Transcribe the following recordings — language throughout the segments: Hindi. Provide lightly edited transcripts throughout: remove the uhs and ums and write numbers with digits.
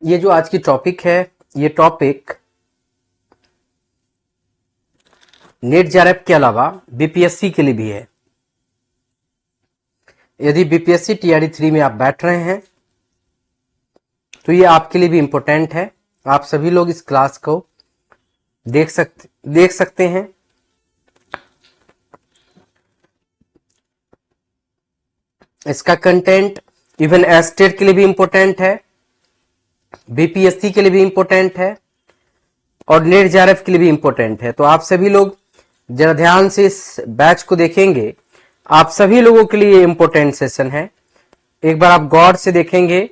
ये जो आज की टॉपिक है, ये टॉपिक नेट जेआरएफ के अलावा बीपीएससी के लिए भी है। यदि बीपीएससी टीआरई 3 में आप बैठ रहे हैं तो ये आपके लिए भी इंपॉर्टेंट है। आप सभी लोग इस क्लास को देख सकते हैं। इसका कंटेंट इवन एस्टेट के लिए भी इंपॉर्टेंट है, बीपीएससी के लिए भी इंपॉर्टेंट है और नेट जेआरएफ के लिए भी इंपॉर्टेंट है। तो आप सभी लोग जरा ध्यान से इस बैच को देखेंगे। आप सभी लोगों के लिए इंपॉर्टेंट सेशन है। एक बार आप गौर से देखेंगे,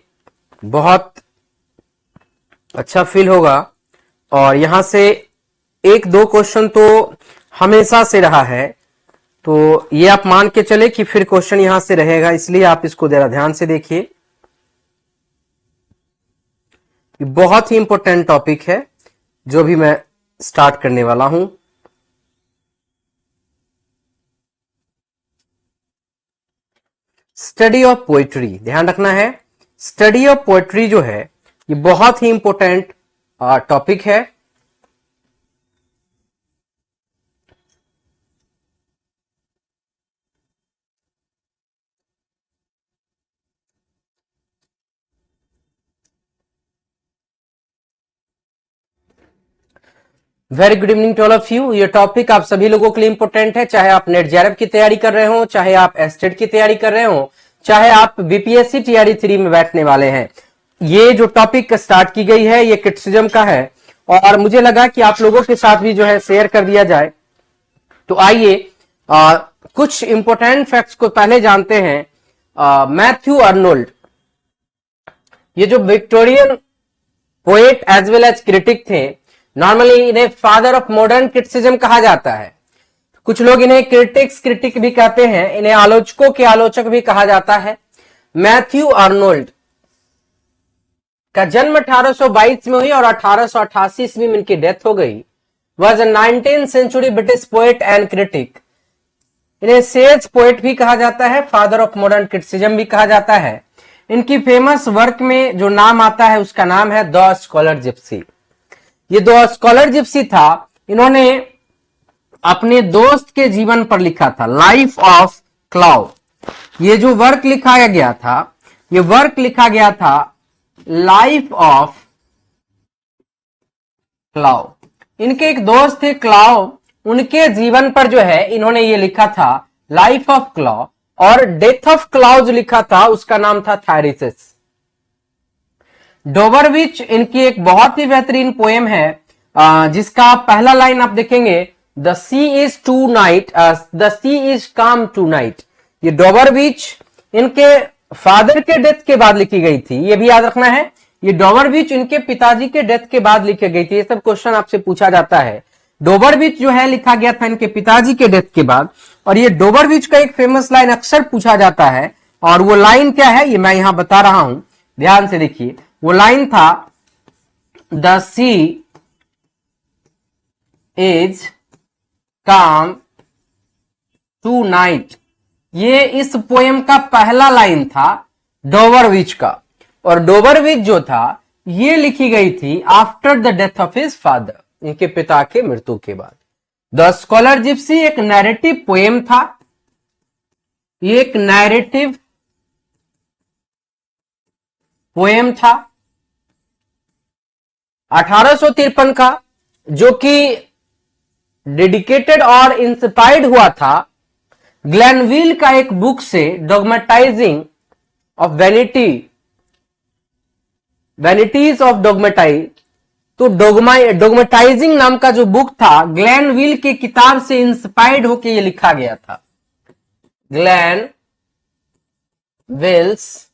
बहुत अच्छा फील होगा। और यहां से एक दो क्वेश्चन तो हमेशा से रहा है, तो ये आप मान के चले कि फिर क्वेश्चन यहां से रहेगा, इसलिए आप इसको जरा ध्यान से देखिए। बहुत ही इंपॉर्टेंट टॉपिक है जो भी मैं स्टार्ट करने वाला हूं। स्टडी ऑफ पोएट्री, ध्यान रखना है। स्टडी ऑफ पोएट्री जो है ये बहुत ही इंपॉर्टेंट टॉपिक है। Very good evening to all of you. ये टॉपिक आप सभी लोगों के लिए इंपॉर्टेंट है, चाहे आप नेट जेआरएफ की तैयारी कर रहे हो, चाहे आप एस्टेट की तैयारी कर रहे हो, चाहे आप बीपीएससी टीआरई 3 में बैठने वाले हैं। ये जो टॉपिक स्टार्ट की गई है ये क्रिटिसिज्म का है और मुझे लगा कि आप लोगों के साथ भी जो है शेयर कर दिया जाए। तो आइए कुछ इंपॉर्टेंट फैक्ट्स को पहले जानते हैं। मैथ्यू अर्नोल्ड, ये जो Victorian poet as well as critic थे, नॉर्मली इन्हें फादर ऑफ मॉडर्न क्रिटिसिज्म कहा जाता है। कुछ लोग इन्हें क्रिटिक भी कहते हैं, इन्हें आलोचकों के आलोचक भी कहा जाता है। मैथ्यू अर्नोल्ड का जन्म 1822 में हुई और 1888 ईस्वी में इनकी डेथ हो गई। Was a 19th century British poet and critic. इन्हें सेज पोएट भी कहा जाता है, फादर ऑफ मॉडर्न क्रिटिसिज्म भी कहा जाता है। इनकी फेमस वर्क में जो नाम आता है उसका नाम है द स्कॉलर जिप्सी। ये द स्कॉलर जिप्सी था, इन्होंने अपने दोस्त के जीवन पर लिखा था, लाइफ ऑफ क्लाउ। ये जो वर्क लिखा गया था, ये वर्क लिखा गया था लाइफ ऑफ क्लाउ। इनके एक दोस्त थे क्लाउ, उनके जीवन पर जो है इन्होंने ये लिखा था लाइफ ऑफ क्लाउ। और डेथ ऑफ क्लाउ जो लिखा था उसका नाम था थायरिसिस। डोबरविच इनकी एक बहुत ही बेहतरीन पोएम है जिसका पहला लाइन आप देखेंगे, the sea is tonight, the sea is calm tonight. ये डोबरविच इनके फादर के डेथ के बाद लिखी गई थी, ये भी याद रखना है। ये डोबरविच इनके पिताजी के डेथ के बाद लिखी गई थी। ये सब क्वेश्चन आपसे पूछा जाता है। डोबरविच जो है लिखा गया था इनके पिताजी के डेथ के बाद। और ये डोबरविच का एक फेमस लाइन अक्सर पूछा जाता है, और वो लाइन क्या है ये मैं यहां बता रहा हूं, ध्यान से देखिए। वो लाइन था, the sea is calm tonight. ये इस पोएम का पहला लाइन था डोबरविच का। और डोबरविच जो था ये लिखी गई थी after the death of his father, इनके पिता के मृत्यु के बाद। द स्कॉलर जिप्सी एक नैरेटिव पोएम था, ये एक नैरेटिव पोएम था 1853 का, जो कि डेडिकेटेड और इंस्पायर्ड हुआ था ग्लेनविल का एक बुक से, डॉगमेटाइजिंग ऑफ वैनिटीज ऑफ डॉगमेटाइज। तो डॉगमेटाइजिंग नाम का जो बुक था ग्लेनविल के किताब से इंस्पायर्ड होकर यह लिखा गया था। ग्लेन विल्स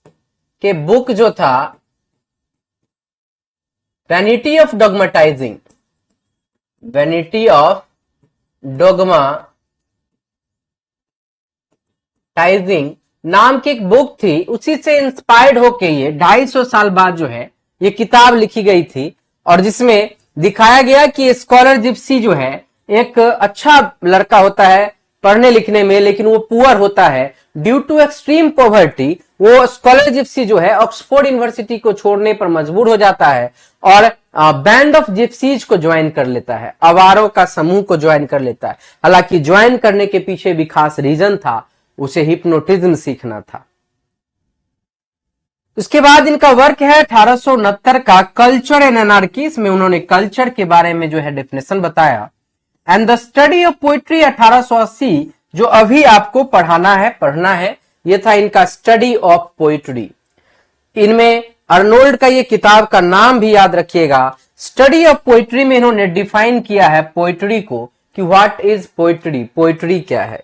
के बुक जो था वैनिटी ऑफ डॉगमेटाइजिंग, वैनिटी ऑफ डॉगमेटाइजिंग नाम की एक बुक थी, उसी से इंस्पायर्ड होके ये 250 साल बाद जो है ये किताब लिखी गई थी। और जिसमें दिखाया गया कि स्कॉलर जिप्सी जो है एक अच्छा लड़का होता है पढ़ने लिखने में, लेकिन वो पुअर होता है, ड्यू टू एक्सट्रीम पॉवर्टी वो स्कॉलर जिप्सी जो है ऑक्सफोर्ड यूनिवर्सिटी को छोड़ने पर मजबूर हो जाता है और बैंड ऑफ जिप्सीज को ज्वाइन कर लेता है, अवारों का समूह को ज्वाइन कर लेता है। हालांकि ज्वाइन करने के पीछे भी खास रीजन था, उसे हिप्नोटिज्म सीखना था। उसके बाद इनका वर्क है 1869 का कल्चर एंड एनार्की। इसमें उन्होंने कल्चर के बारे में जो है डेफिनेशन बताया। And the study of poetry 1880 जो अभी आपको पढ़ना है, ये था इनका स्टडी ऑफ पोइट्री। इनमें अर्नोल्ड का ये किताब का नाम भी याद रखिएगा। स्टडी ऑफ पोइट्री में इन्होंने डिफाइन किया है पोइट्री को कि व्हाट इज पोइट्री, पोइट्री क्या है।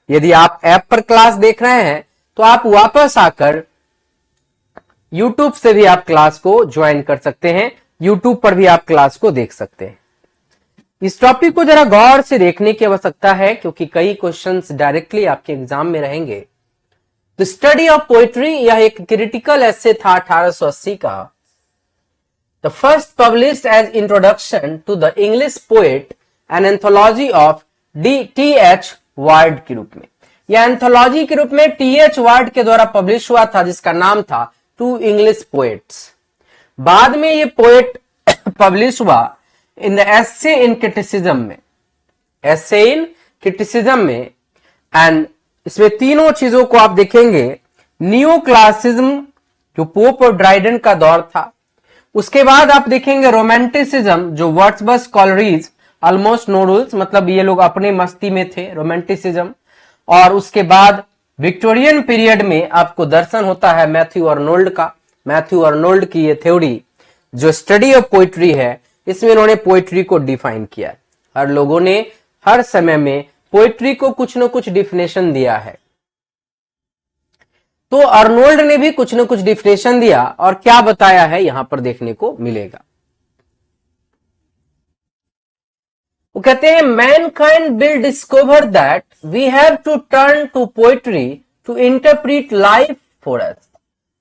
यदि आप ऐप पर क्लास देख रहे हैं तो आप वापस आकर YouTube से भी आप क्लास को ज्वाइन कर सकते हैं, YouTube पर भी आप क्लास को देख सकते हैं। इस टॉपिक को जरा गौर से देखने की आवश्यकता है क्योंकि कई क्वेश्चंस डायरेक्टली आपके एग्जाम में रहेंगे। द स्टडी ऑफ पोइट्री यह एक क्रिटिकल एसे था 1880 का। The first published as introduction to the English poet an anthology of T.H. Ward के रूप में। यह एंथोलॉजी के रूप में T.H. वार्ड के द्वारा पब्लिश हुआ था जिसका नाम था टू इंग्लिश पोएट्स। बाद में ये पोएट पब्लिश हुआ in the essay in criticism में, एसे इन क्रिटिसिज्म में। एंड इसमें तीनों चीजों को आप देखेंगे। न्यू क्लासिज्म जो पोप और ड्राइडन का दौर था, उसके बाद आप देखेंगे रोमांटिसिज्म जो Wordsworth Coleridge almost no rules, मतलब ये लोग अपने मस्ती में थे, रोमांटिसिज्म। और उसके बाद विक्टोरियन पीरियड में आपको दर्शन होता है मैथ्यू अर्नोल्ड का। मैथ्यू अर्नोल्ड की ये थ्योरी जो स्टडी ऑफ पोइट्री है, इसमें इन्होंने पोइट्री को डिफाइन किया है। हर लोगों ने हर समय में पोइट्री को कुछ न कुछ डिफिनेशन दिया है, तो अर्नोल्ड ने भी कुछ न कुछ डिफिनेशन दिया और क्या बताया है यहां पर देखने को मिलेगा। वो कहते हैं mankind will discover that we have to turn to poetry to interpret life for us,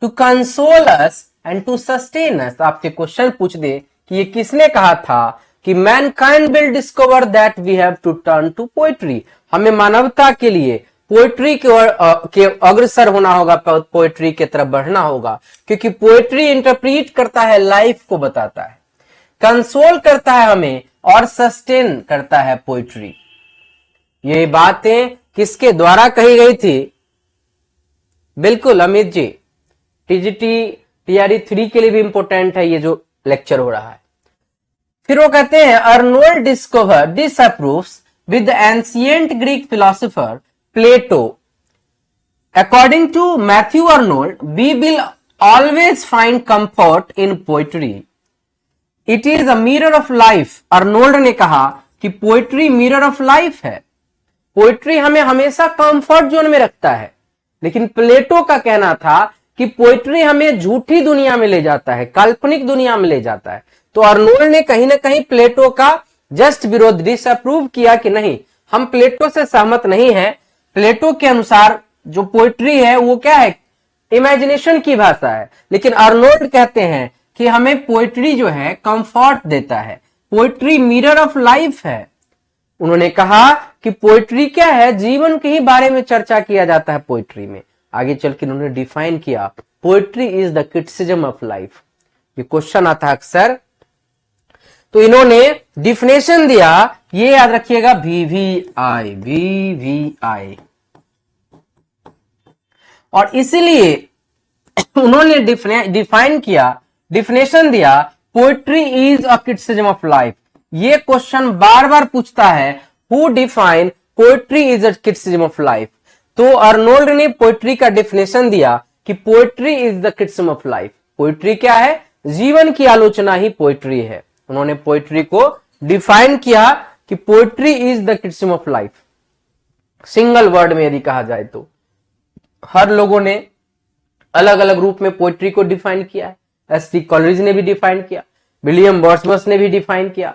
to console us and to sustain us. आपसे क्वेश्चन पूछ दे कि ये किसने कहा था कि mankind will discover that we have to turn to poetry, हमें मानवता के लिए पोइट्री के अग्रसर होना होगा, पोइट्री की तरफ बढ़ना होगा, क्योंकि पोइट्री इंटरप्रीट करता है, लाइफ को बताता है, कंसोल करता है हमें और सस्टेन करता है पोइट्री। ये बातें किसके द्वारा कही गई थी? बिल्कुल अमित जी, टीजीटी टीआरई 3 के लिए भी इंपॉर्टेंट है ये जो लेक्चर हो रहा है। फिर वो कहते हैं Arnold disapproves with the ancient Greek philosopher Plato. According to Matthew Arnold, we will always find comfort in poetry, it is a mirror of life. Arnold ने कहा कि पोइट्री मिरर ऑफ लाइफ है, पोइट्री हमें हमेशा कंफर्ट जोन में रखता है। लेकिन प्लेटो का कहना था कि पोइट्री हमें झूठी दुनिया में ले जाता है, काल्पनिक दुनिया में ले जाता है। तो अर्नोल्ड ने कहीं ना कहीं प्लेटो का जस्ट विरोध, डिसअप्रूव किया कि नहीं, हम प्लेटो से सहमत नहीं है। प्लेटो के अनुसार जो पोइट्री है वो क्या है? इमेजिनेशन की भाषा है। लेकिन अर्नोल्ड कहते हैं कि हमें पोइट्री जो है कंफर्ट देता है, पोइट्री मिरर ऑफ लाइफ है। उन्होंने कहा कि पोइट्री क्या है? जीवन के ही बारे में चर्चा किया जाता है पोइट्री में। आगे चल के उन्होंने डिफाइन किया poetry is the criticism of life. ये क्वेश्चन आता है अक्सर, तो इन्होंने डिफिनेशन दिया, ये याद रखिएगा, VVI, VVI। और इसीलिए उन्होंने डिफाइन किया, डिफिनेशन दिया, poetry is a criticism of life. ये क्वेश्चन बार बार पूछता है, who define poetry is a criticism of life. तो अर्नोल्ड ने पोइट्री का डिफिनेशन दिया कि poetry is the criticism of life. Poetry क्या है? जीवन की आलोचना ही पोइट्री है। उन्होंने पोइट्री को डिफाइन किया कि poetry is the criticism of life. Single word में यदि कहा जाए तो हर लोगों ने अलग अलग रूप में पोइट्री को डिफाइन किया है। एस.टी. कॉलरिज ने भी डिफाइन किया, विलियम वर्ड्सवर्थ ने भी डिफाइन किया,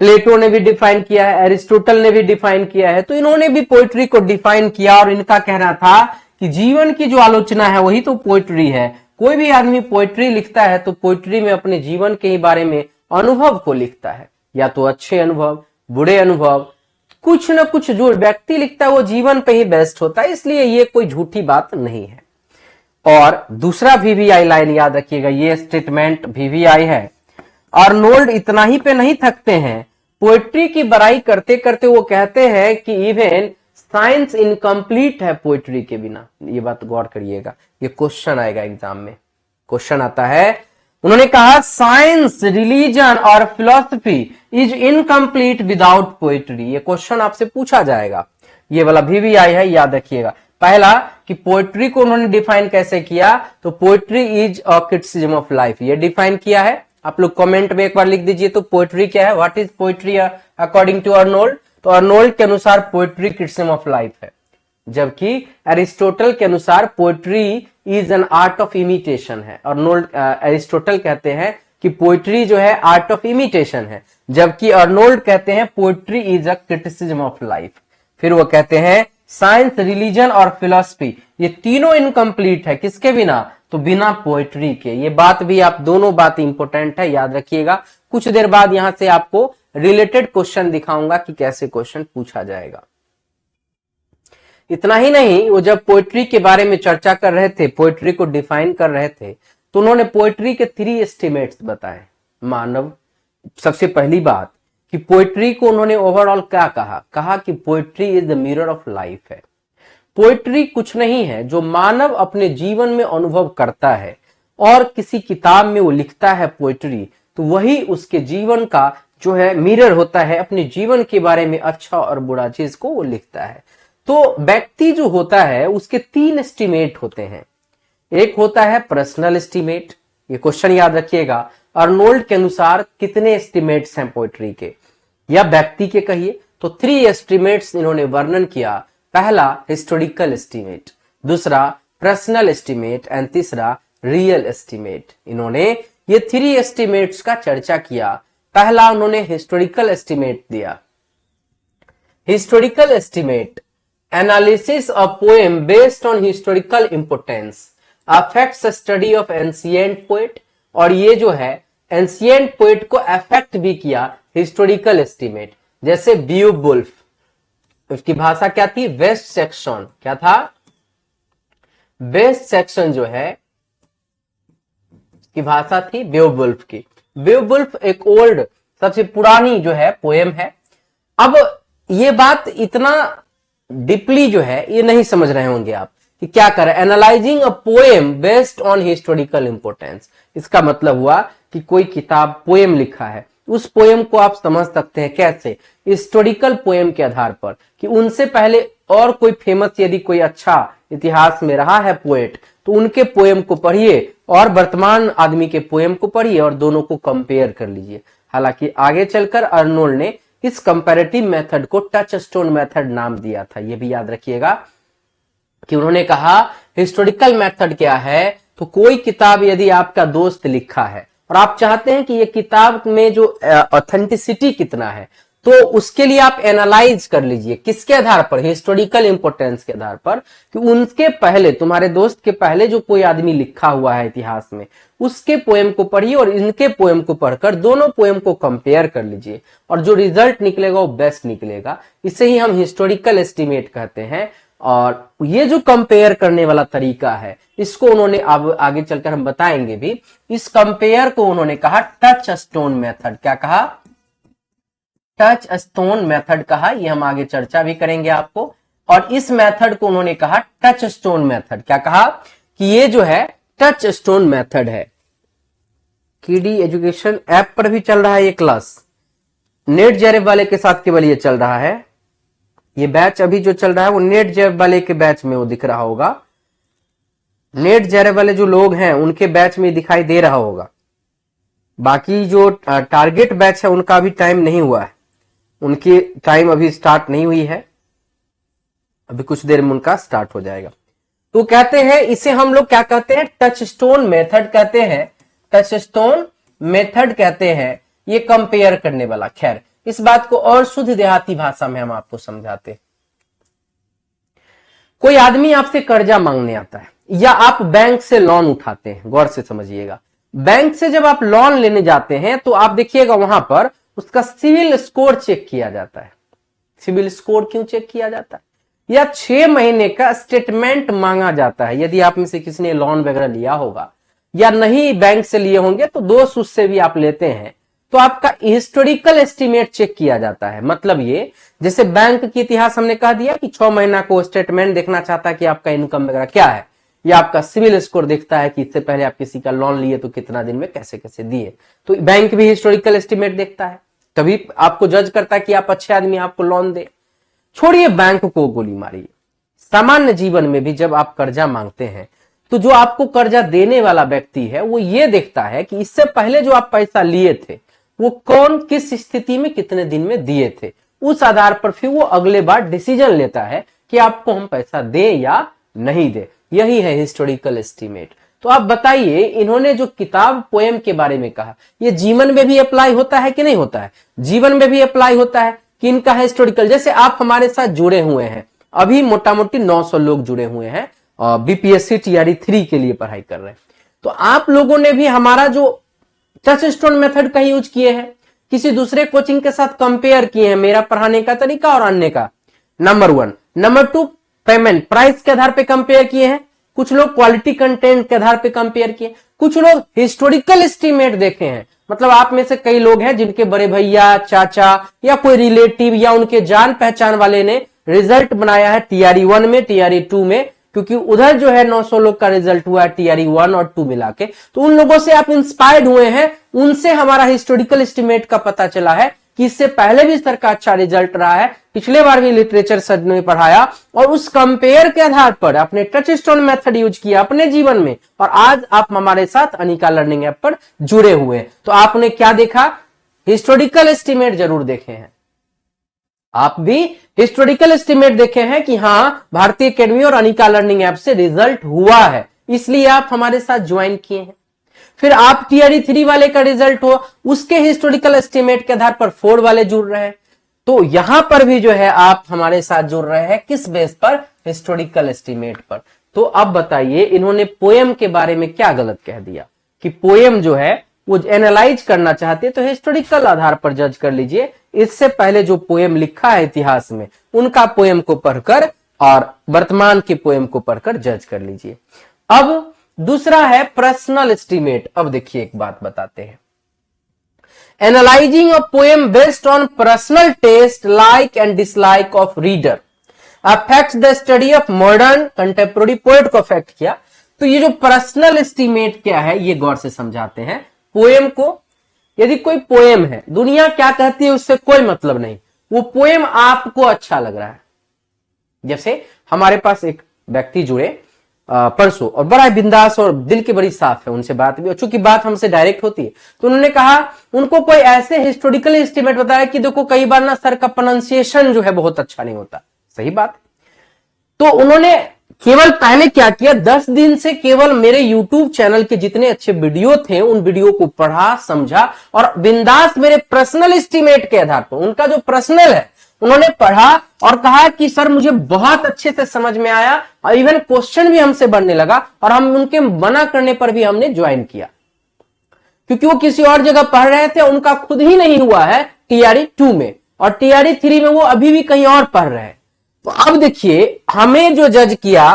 प्लेटो ने भी डिफाइन किया है, एरिस्टोटल ने भी डिफाइन किया है। तो इन्होंने भी पोइट्री को डिफाइन किया और इनका कहना था कि जीवन की जो आलोचना है वही तो पोइट्री है। कोई भी आदमी पोइट्री लिखता है तो पोइट्री में अपने जीवन के ही बारे में अनुभव को लिखता है, या तो अच्छे अनुभव, बुरे अनुभव, कुछ ना कुछ जो व्यक्ति लिखता है वो जीवन पे ही बेस्ट होता है, इसलिए ये कोई झूठी बात नहीं है। और दूसरा वीवीआई लाइन याद रखिएगा, ये स्टेटमेंट वीवीआई है। अर्नोल्ड इतना ही पे नहीं थकते हैं, पोएट्री की बड़ाई करते करते वो कहते हैं कि इवन साइंस इनकम्प्लीट है पोएट्री के बिना। ये बात गौर करिएगा, ये क्वेश्चन आएगा एग्जाम में, क्वेश्चन आता है। उन्होंने कहा साइंस, रिलीजन और philosophy is incomplete without poetry. ये क्वेश्चन आपसे पूछा जाएगा, ये वाला वीवीआई है, याद रखिएगा। पहला कि पोएट्री को उन्होंने डिफाइन कैसे किया, तो poetry is a criticism of life, ये डिफाइन किया है। आप लोग कमेंट में एक बार लिख दीजिए तो पोएट्री क्या है, what is poetry according to Arnold. तो अर्नोल्ड के अनुसार पोएट्री क्रिटिसिज्म ऑफ लाइफ है, जबकि एरिस्टोटल के अनुसार poetry is an art of imitation है। अर्नोल्ड एरिस्टोटल कहते हैं कि पोएट्री जो है आर्ट ऑफ इमिटेशन है, जबकि अर्नोल्ड कहते हैं poetry is a criticism of life. फिर वो कहते हैं साइंस, रिलीजन और फिलॉसफी ये तीनों इनकम्प्लीट है, किसके बिना, तो बिना पोएट्री के। ये बात भी आप दोनों बात इंपॉर्टेंट है, याद रखिएगा। कुछ देर बाद यहां से आपको रिलेटेड क्वेश्चन दिखाऊंगा कि कैसे क्वेश्चन पूछा जाएगा। इतना ही नहीं, वो जब पोएट्री के बारे में चर्चा कर रहे थे, पोएट्री को डिफाइन कर रहे थे, तो उन्होंने पोएट्री के 3 एस्टिमेट्स बताए। मानव, सबसे पहली बात कि पोएट्री को उन्होंने ओवरऑल क्या कहा कि poetry is the mirror of life है। पोएट्री कुछ नहीं है जो मानव अपने जीवन में अनुभव करता है और किसी किताब में वो लिखता है पोएट्री, तो वही उसके जीवन का जो है मिरर होता है, अपने जीवन के बारे में अच्छा और बुरा चीज को वो लिखता है। तो व्यक्ति जो होता है उसके 3 एस्टिमेट होते हैं। एक होता है पर्सनल एस्टिमेट, ये क्वेश्चन याद रखिएगा। अर्नोल्ड के अनुसार कितने एस्टिमेट्स हैं पोएट्री के या व्यक्ति के कहिए, तो 3 एस्टिमेट्स इन्होंने वर्णन किया। पहला हिस्टोरिकल एस्टिमेट, दूसरा पर्सनल एस्टिमेट एंड तीसरा रियल एस्टिमेट। इन्होंने ये 3 एस्टिमेट्स का चर्चा किया। पहला उन्होंने हिस्टोरिकल एस्टिमेट दिया। Historical estimate, analysis of poem based on historical importance affects study of ancient poet. और ये जो है एंशिएंट पोएट को अफेक्ट भी किया हिस्टोरिकल एस्टिमेट। जैसे बियोवुल्फ, उसकी भाषा क्या थी, वेस्ट सेक्शन, क्या था, वेस्ट सेक्शन जो है की भाषा थी बेवुल्फ की। बेवुल्फ एक ओल्ड, सबसे पुरानी जो है पोएम है। अब ये बात इतना डीपली जो है ये नहीं समझ रहे होंगे आप कि क्या करें, analysing a poem based on historical importance. इसका मतलब हुआ कि कोई किताब पोएम लिखा है, उस पोएम को आप समझ सकते हैं कैसे, हिस्टोरिकल पोएम के आधार पर, कि उनसे पहले और कोई फेमस यदि कोई अच्छा इतिहास में रहा है पोएट, तो उनके पोएम को पढ़िए और वर्तमान आदमी के पोएम को पढ़िए और दोनों को कंपेयर कर लीजिए। हालांकि आगे चलकर अर्नोल्ड ने इस कंपैरेटिव मेथड को टच स्टोन मेथड नाम दिया था। यह भी याद रखिएगा कि उन्होंने कहा हिस्टोरिकल मेथड क्या है, तो कोई किताब यदि आपका दोस्त लिखा है और आप चाहते हैं कि ये किताब में जो ऑथेंटिसिटी कितना है, तो उसके लिए आप एनालाइज कर लीजिए। किसके आधार पर, हिस्टोरिकल इंपोर्टेंस के आधार पर, कि उनके पहले, तुम्हारे दोस्त के पहले जो कोई आदमी लिखा हुआ है इतिहास में, उसके पोएम को पढ़िए और इनके पोएम को पढ़कर दोनों पोएम को कंपेयर कर लीजिए और जो रिजल्ट निकलेगा वो बेस्ट निकलेगा। इसे ही हम हिस्टोरिकल एस्टिमेट कहते हैं। और ये जो कंपेयर करने वाला तरीका है, इसको उन्होंने अब आगे चलकर हम बताएंगे भी, इस कंपेयर को उन्होंने कहा टच स्टोन मेथड। क्या कहा, टच स्टोन मेथड कहा। ये हम आगे चर्चा भी करेंगे आपको। और इस मेथड को उन्होंने कहा टच स्टोन मेथड। क्या कहा कि ये जो है टच स्टोन मेथड है। कीडी एजुकेशन ऐप पर भी चल रहा है ये क्लास, नेट जैब वाले के साथ केवल ये चल रहा है। ये बैच अभी जो चल रहा है वो नेट जैब वाले के बैच में वो दिख रहा होगा, नेट जैब वाले जो लोग हैं उनके बैच में दिखाई दे रहा होगा। बाकी जो टारगेट बैच है उनका अभी टाइम नहीं हुआ है, उनकी टाइम अभी स्टार्ट नहीं हुई है, अभी कुछ देर में उनका स्टार्ट हो जाएगा। तो कहते हैं इसे हम लोग क्या कहते हैं, टच स्टोन मेथड कहते हैं। टच स्टोन मेथड कहते हैं ये कंपेयर करने वाला। खैर इस बात को और शुद्ध देहाती भाषा में हम आपको समझाते। कोई आदमी आपसे कर्जा मांगने आता है या आप बैंक से लोन उठाते हैं, गौर से समझिएगा। बैंक से जब आप लोन लेने जाते हैं तो आप देखिएगा वहां पर उसका सिविल स्कोर चेक किया जाता है। सिबिल स्कोर क्यों चेक किया जाता है? या 6 महीने का स्टेटमेंट मांगा जाता है। यदि आप में से किसी ने लोन वगैरह लिया होगा या नहीं बैंक से लिए होंगे तो दोस्त उससे भी आप लेते हैं, तो आपका हिस्टोरिकल एस्टीमेट चेक किया जाता है। मतलब ये जैसे बैंक की इतिहास हमने कह दिया कि 6 महीना को स्टेटमेंट देखना चाहता है कि आपका इनकम वगैरह क्या है, या आपका सिविल स्कोर देखता है कि इससे पहले आप किसी का लोन लिए तो कितना दिन में कैसे कैसे दिए। तो बैंक भी हिस्टोरिकल एस्टीमेट देखता है, तभी आपको जज करता है कि आप अच्छे आदमी, आपको लोन दे। छोड़िए बैंक को, गोली मारिए। सामान्य जीवन में भी जब आप कर्जा मांगते हैं तो जो आपको कर्जा देने वाला व्यक्ति है वो ये देखता है कि इससे पहले जो आप पैसा लिए थे वो कौन किस स्थिति में कितने दिन में दिए थे। उस आधार पर फिर वो अगले बार डिसीजन लेता है कि आपको हम पैसा दे या नहीं दे। यही है हिस्टोरिकल एस्टीमेट। तो आप बताइए, इन्होंने जो किताब पोएम के बारे में कहा, ये जीवन में भी अप्लाई होता है कि नहीं होता है? जीवन में भी अप्लाई होता है कि इनका हिस्टोरिकल। जैसे आप हमारे साथ जुड़े हुए हैं, अभी मोटा मोटी 900 लोग जुड़े हुए हैं बीपीएससी टीआरई 3 के लिए पढ़ाई कर रहे हैं। तो आप लोगों ने भी हमारा जो टच स्टोन मेथड का यूज किए हैं, किसी दूसरे कोचिंग के साथ कंपेयर किए हैं मेरा पढ़ाने का तरीका और अन्य का, नंबर 1। नंबर 2, पेमेंट प्राइस के आधार पे कंपेयर किए हैं। कुछ लोग क्वालिटी कंटेंट के आधार पे कंपेयर किए, कुछ लोग हिस्टोरिकल एस्टीमेट देखे हैं। मतलब आप में से कई लोग हैं जिनके बड़े भैया, चाचा या कोई रिलेटिव या उनके जान पहचान वाले ने रिजल्ट बनाया है टीआरई 1 में, टीआरई 2 में, क्योंकि उधर जो है 900 लोग का रिजल्ट हुआ है टीआरई 1 और 2 मिला के। तो उन लोगों से आप इंस्पायर्ड हुए हैं, उनसे हमारा हिस्टोरिकल एस्टीमेट का पता चला है कि इससे पहले भी इसका अच्छा रिजल्ट रहा है, पिछले बार भी लिटरेचर सर ने पढ़ाया, और उस कंपेयर के आधार पर अपने टच स्टोन मेथड यूज किया अपने जीवन में, और आज आप हमारे साथ अनिका लर्निंग ऐप पर जुड़े हुए हैं। तो आपने क्या देखा? हिस्टोरिकल एस्टीमेट जरूर देखे हैं। आप भी हिस्टोरिकल एस्टीमेट देखे हैं कि हां भारतीय एकेडमी और अनिका लर्निंग ऐप से रिजल्ट हुआ है, इसलिए आप हमारे साथ ज्वाइन किए हैं। फिर आप टीआरई 3 वाले का रिजल्ट हो, उसके हिस्टोरिकल एस्टीमेट के आधार पर 4 वाले जुड़ रहे हैं। तो यहां पर भी जो है आप हमारे साथ जुड़ रहे हैं, किस बेस पर? हिस्टोरिकल एस्टीमेट पर। तो अब बताइए, इन्होंने पोएम के बारे में क्या गलत कह दिया कि पोएम जो है वो एनालाइज करना चाहते हैं तो हिस्टोरिकल आधार पर जज कर लीजिए। इससे पहले जो पोएम लिखा है इतिहास में, उनका पोएम को पढ़कर और वर्तमान के पोएम को पढ़कर जज कर लीजिए। अब दूसरा है पर्सनल एस्टीमेट। अब देखिए, एक बात बताते हैं, analysing a poem based on personal taste, like and dislike of reader affects the study of modern contemporary poet को अफेक्ट किया। तो ये जो पर्सनल एस्टीमेट क्या है, ये गौर से समझाते हैं। पोएम को, यदि कोई पोएम है, दुनिया क्या कहती है उससे कोई मतलब नहीं, वो पोएम आपको अच्छा लग रहा है। जैसे हमारे पास एक व्यक्ति जुड़े परसों, और बड़ा बिंदास और दिल की बड़ी साफ है, उनसे बात भी, और चूंकि बात हमसे डायरेक्ट होती है, तो उन्होंने कहा उनको कोई ऐसे हिस्टोरिकल एस्टीमेट बताया कि देखो कई बार ना सर का प्रोनाउंसिएशन जो है बहुत अच्छा नहीं होता। सही बात। तो उन्होंने केवल पहले क्या किया, 10 दिन से केवल मेरे YouTube चैनल के जितने अच्छे वीडियो थे उन वीडियो को पढ़ा, समझा, और बिंदास मेरे पर्सनल एस्टीमेट के आधार पर, उनका जो पर्सनल है उन्होंने पढ़ा और कहा कि सर मुझे बहुत अच्छे से समझ में आया, और इवन क्वेश्चन भी हमसे बढ़ने लगा, और हम उनके मना करने पर भी हमने ज्वाइन किया, क्योंकि वो किसी और जगह पढ़ रहे थे, उनका खुद ही नहीं हुआ है टीआरई 2 में, और टीआरई 3 में वो अभी भी कहीं और पढ़ रहे हैं। तो अब देखिए, हमें जो जज किया,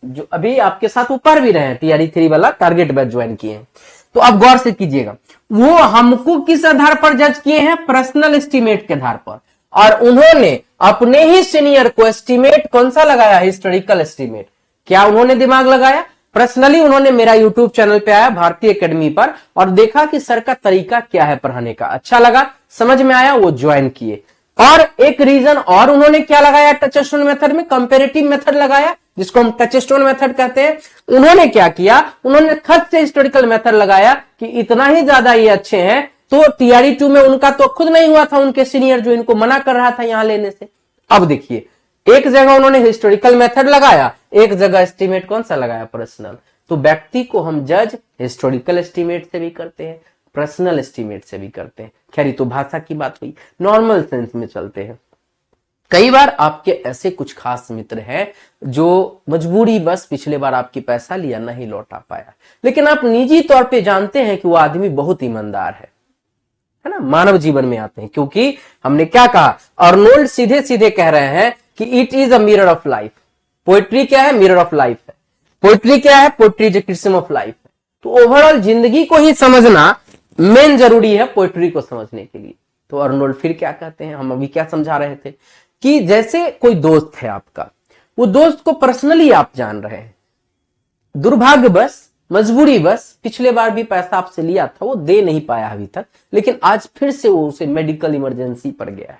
जो अभी आपके साथ वो पढ़ भी रहे हैं टीआरई 3 वाला टारगेट बैच ज्वाइन किए हैं, तो अब गौर से कीजिएगा, वो हमको किस आधार पर जज किए हैं? पर्सनल एस्टीमेट के आधार पर। और उन्होंने अपने ही सीनियर को एस्टीमेट कौन सा लगाया? Historical estimate. क्या उन्होंने दिमाग लगाया? पर्सनली उन्होंने मेरा यूट्यूब चैनल पे आया भारतीय एकेडमी पर, और देखा कि सर का तरीका क्या है पढ़ाने का, अच्छा लगा, समझ में आया, वो ज्वाइन किए। और एक रीजन और उन्होंने क्या लगाया टच स्टोन मेथड में? कंपेरेटिव मेथड लगाया, जिसको हम टच स्टोन मेथड कहते हैं। उन्होंने क्या किया? उन्होंने खत से हिस्टोरिकल मेथड लगाया कि इतना ही ज्यादा ये अच्छे हैं, तो टीआरई 2 में उनका तो खुद नहीं हुआ था, उनके सीनियर जो इनको मना कर रहा था यहां लेने से। अब देखिए, एक जगह उन्होंने हिस्टोरिकल मेथड लगाया, एक जगह एस्टीमेट कौन सा लगाया? पर्सनल। तो व्यक्ति को हम जज हिस्टोरिकल एस्टीमेट से भी करते हैं, पर्सनल एस्टीमेट से भी करते हैं। खैर ये तो भाषा की बात हुई, नॉर्मल सेंस में चलते हैं। कई बार आपके ऐसे कुछ खास मित्र हैं जो मजबूरी बस पिछले बार आपकी पैसा लिया, नहीं लौटा पाया, लेकिन आप निजी तौर पे जानते हैं कि वो आदमी बहुत ईमानदार है, है ना, मानव जीवन में आते हैं। क्योंकि हमने क्या कहा, अर्नोल्ड सीधे सीधे कह रहे हैं कि it is a mirror of life. Poetry क्या है, मिरर ऑफ लाइफ है। पोइट्री क्या है, poetry is a criticism of life है। तो ओवरऑल जिंदगी को ही समझना मेन जरूरी है पोइट्री को समझने के लिए। तो अर्नोल्ड फिर क्या कहते हैं, हम अभी क्या समझा रहे थे कि जैसे कोई दोस्त है आपका, वो दोस्त को पर्सनली आप जान रहे हैं, दुर्भाग्यवश मजबूरी बस पिछले बार भी पैसा आपसे लिया था, वो दे नहीं पाया अभी तक, लेकिन आज फिर से वो उसे मेडिकल इमरजेंसी पड़ गया है।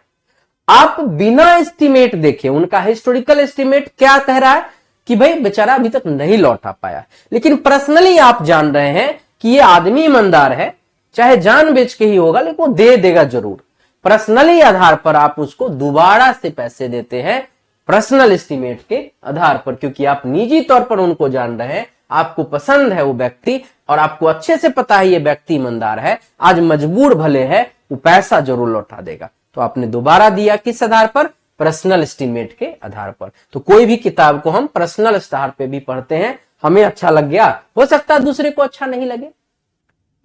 आप बिना एस्टिमेट देखे, उनका हिस्टोरिकल एस्टिमेट क्या कह रहा है कि भाई बेचारा अभी तक नहीं लौटा पाया, लेकिन पर्सनली आप जान रहे हैं कि ये आदमी ईमानदार है, चाहे जान बेच के ही होगा लेकिन वो दे देगा जरूर। पर्सनली आधार पर आप उसको दोबारा से पैसे देते हैं, पर्सनल एस्टिमेट के आधार पर, क्योंकि आप निजी तौर पर उनको जान रहे हैं, आपको पसंद है वो व्यक्ति और आपको अच्छे से पता है ये व्यक्ति ईमानदार है, आज मजबूर भले है, वो पैसा जरूर लौटा देगा। तो आपने दोबारा दिया किस आधार पर, पर्सनल एस्टिमेट के आधार पर। तो कोई भी किताब को हम पर्सनल आधार पे भी पढ़ते हैं, हमें अच्छा लग गया, हो सकता है दूसरे को अच्छा नहीं लगे।